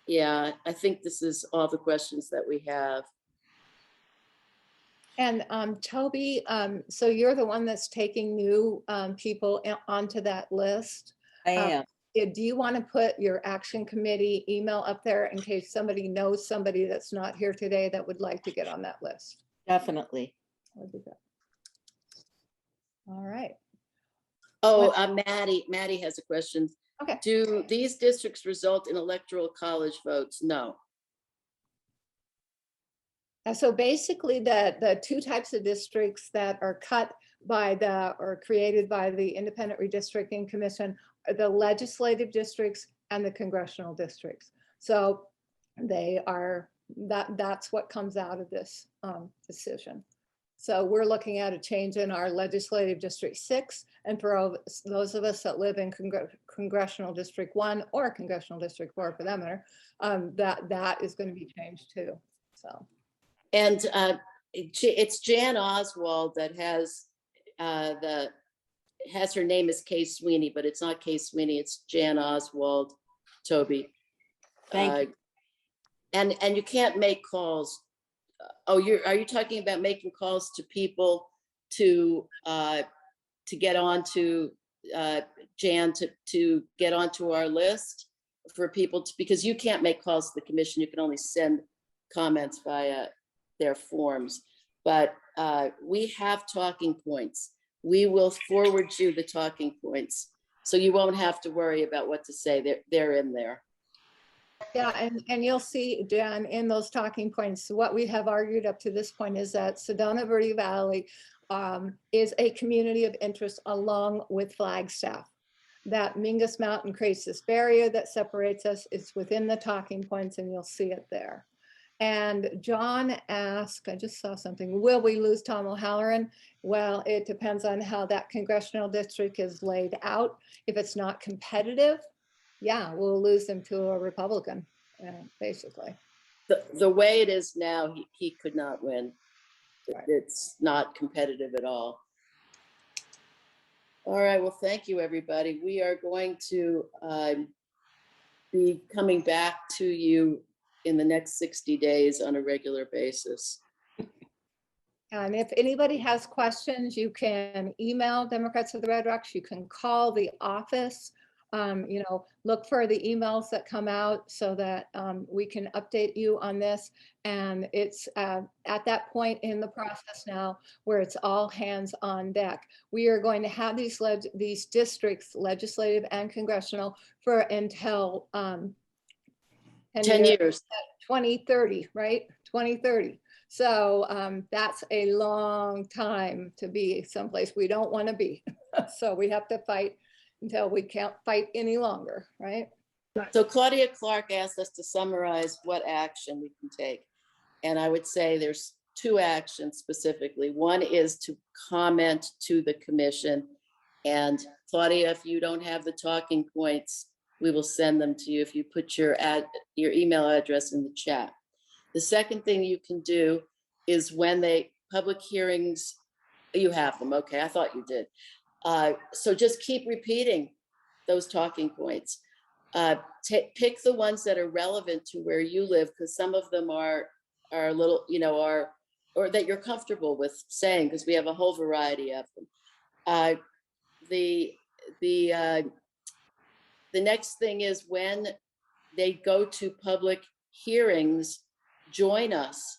Yeah, I think this is all the questions that we have. And Toby, so you're the one that's taking new people onto that list. I am. Do you want to put your action committee email up there in case somebody knows somebody that's not here today that would like to get on that list? Definitely. I'll do that. All right. Oh, Maddie has a question. Okay. Do these districts result in electoral college votes? No. So basically the two types of districts that are cut by or created by the Independent Redistricting Commission are the legislative districts and the congressional districts. So they are, that's what comes out of this decision. So we're looking at a change in our legislative district 6, and for those of us that live in congressional district 1 or congressional district 4 for that matter, that is going to be changed too. So. And it's Jan Oswald that has her name is Kay Sweeney, but it's not Kay Sweeney, it's Jan Oswald, Toby. Thank you. And you can't make calls. Oh, are you talking about making calls to people to get onto Jan to get onto our list for people to, because you can't make calls to the commission, you can only send comments via their forms, but we have talking points. We will forward you the talking points, so you won't have to worry about what to say. They're in there. Yeah, and you'll see, Dan, in those talking points, what we have argued up to this point is that Sedona Verde Valley is a community of interest along with Flagstaff. That Mingus Mountain creates this barrier that separates us. It's within the talking points, and you'll see it there. And John asked, I just saw something, will we lose Tom O'Halloran? Well, it depends on how that congressional district is laid out. If it's not competitive, yeah, we'll lose him to a Republican, basically. The way it is now, he could not win. Right. It's not competitive at all. All right, well, thank you, everybody. We are going to be coming back to you in the next 60 days on a regular basis. And if anybody has questions, you can email Democrats of the Red Rocks, you can call the office, look for the emails that come out so that we can update you on this. And it's at that point in the process now where it's all hands on deck. We are going to have these districts, legislative and congressional, for until 10 years. 2030, right? 2030. So that's a long time to be someplace we don't want to be. So we have to fight until we can't fight any longer, right? So Claudia Clark asked us to summarize what action we can take. And I would say there's 2 actions specifically. One is to comment to the commission. And Claudia, if you don't have the talking points, we will send them to you if you put your email address in the chat. The second thing you can do is when public hearings, you have them. Okay, I thought you did. So just keep repeating those talking points. Pick the ones that are relevant to where you live, because some of them are a little, or that you're comfortable with saying, because we have a whole variety of them. The next thing is when they go to public hearings, join us.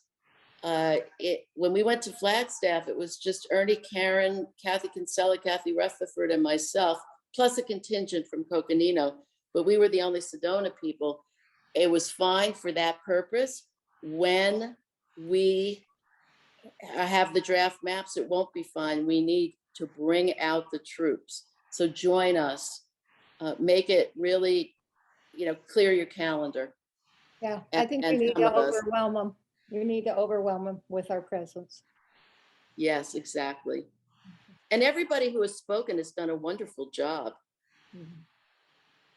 When we went to Flagstaff, it was just Ernie, Karen, Kathy Kinsella, Kathy Rutherford, and myself, plus a contingent from Coconino, but we were the only Sedona people. It was fine for that purpose. When we have the draft maps, it won't be fine. We need to bring out the troops. So join us. Make it really, clear your calendar. Yeah, I think we and need come to with us. overwhelm them. We need to overwhelm them with our presence. Yes, exactly. And everybody who has spoken has done a wonderful job.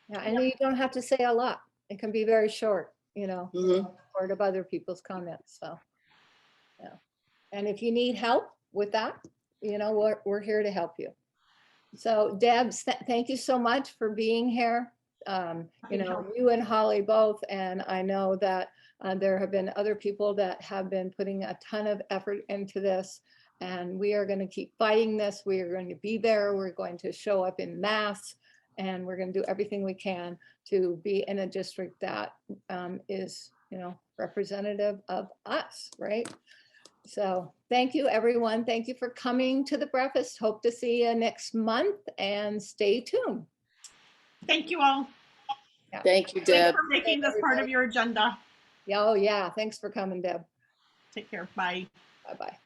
Yeah, and you don't have to say a lot. It can be very short, Mhm. part of other people's comments, so. Yeah, and if you need help with that, we're here to help you. So Deb, thank you so much for being here. You and Holly both, and I know that there have been other people that have been putting a ton of effort into this, and we are going to keep fighting this. We are going to be there. We're going to show up in mass, and we're going to do everything we can to be in a district that is, representative of us, right? So thank you, everyone. Thank you for coming to the breakfast. Hope to see you next month, and stay tuned. Thank you all. Yeah. Thank you, Thanks Deb. for making this part of your agenda. Yeah, oh yeah, thanks for coming, Deb. Take care. Bye. Bye-bye.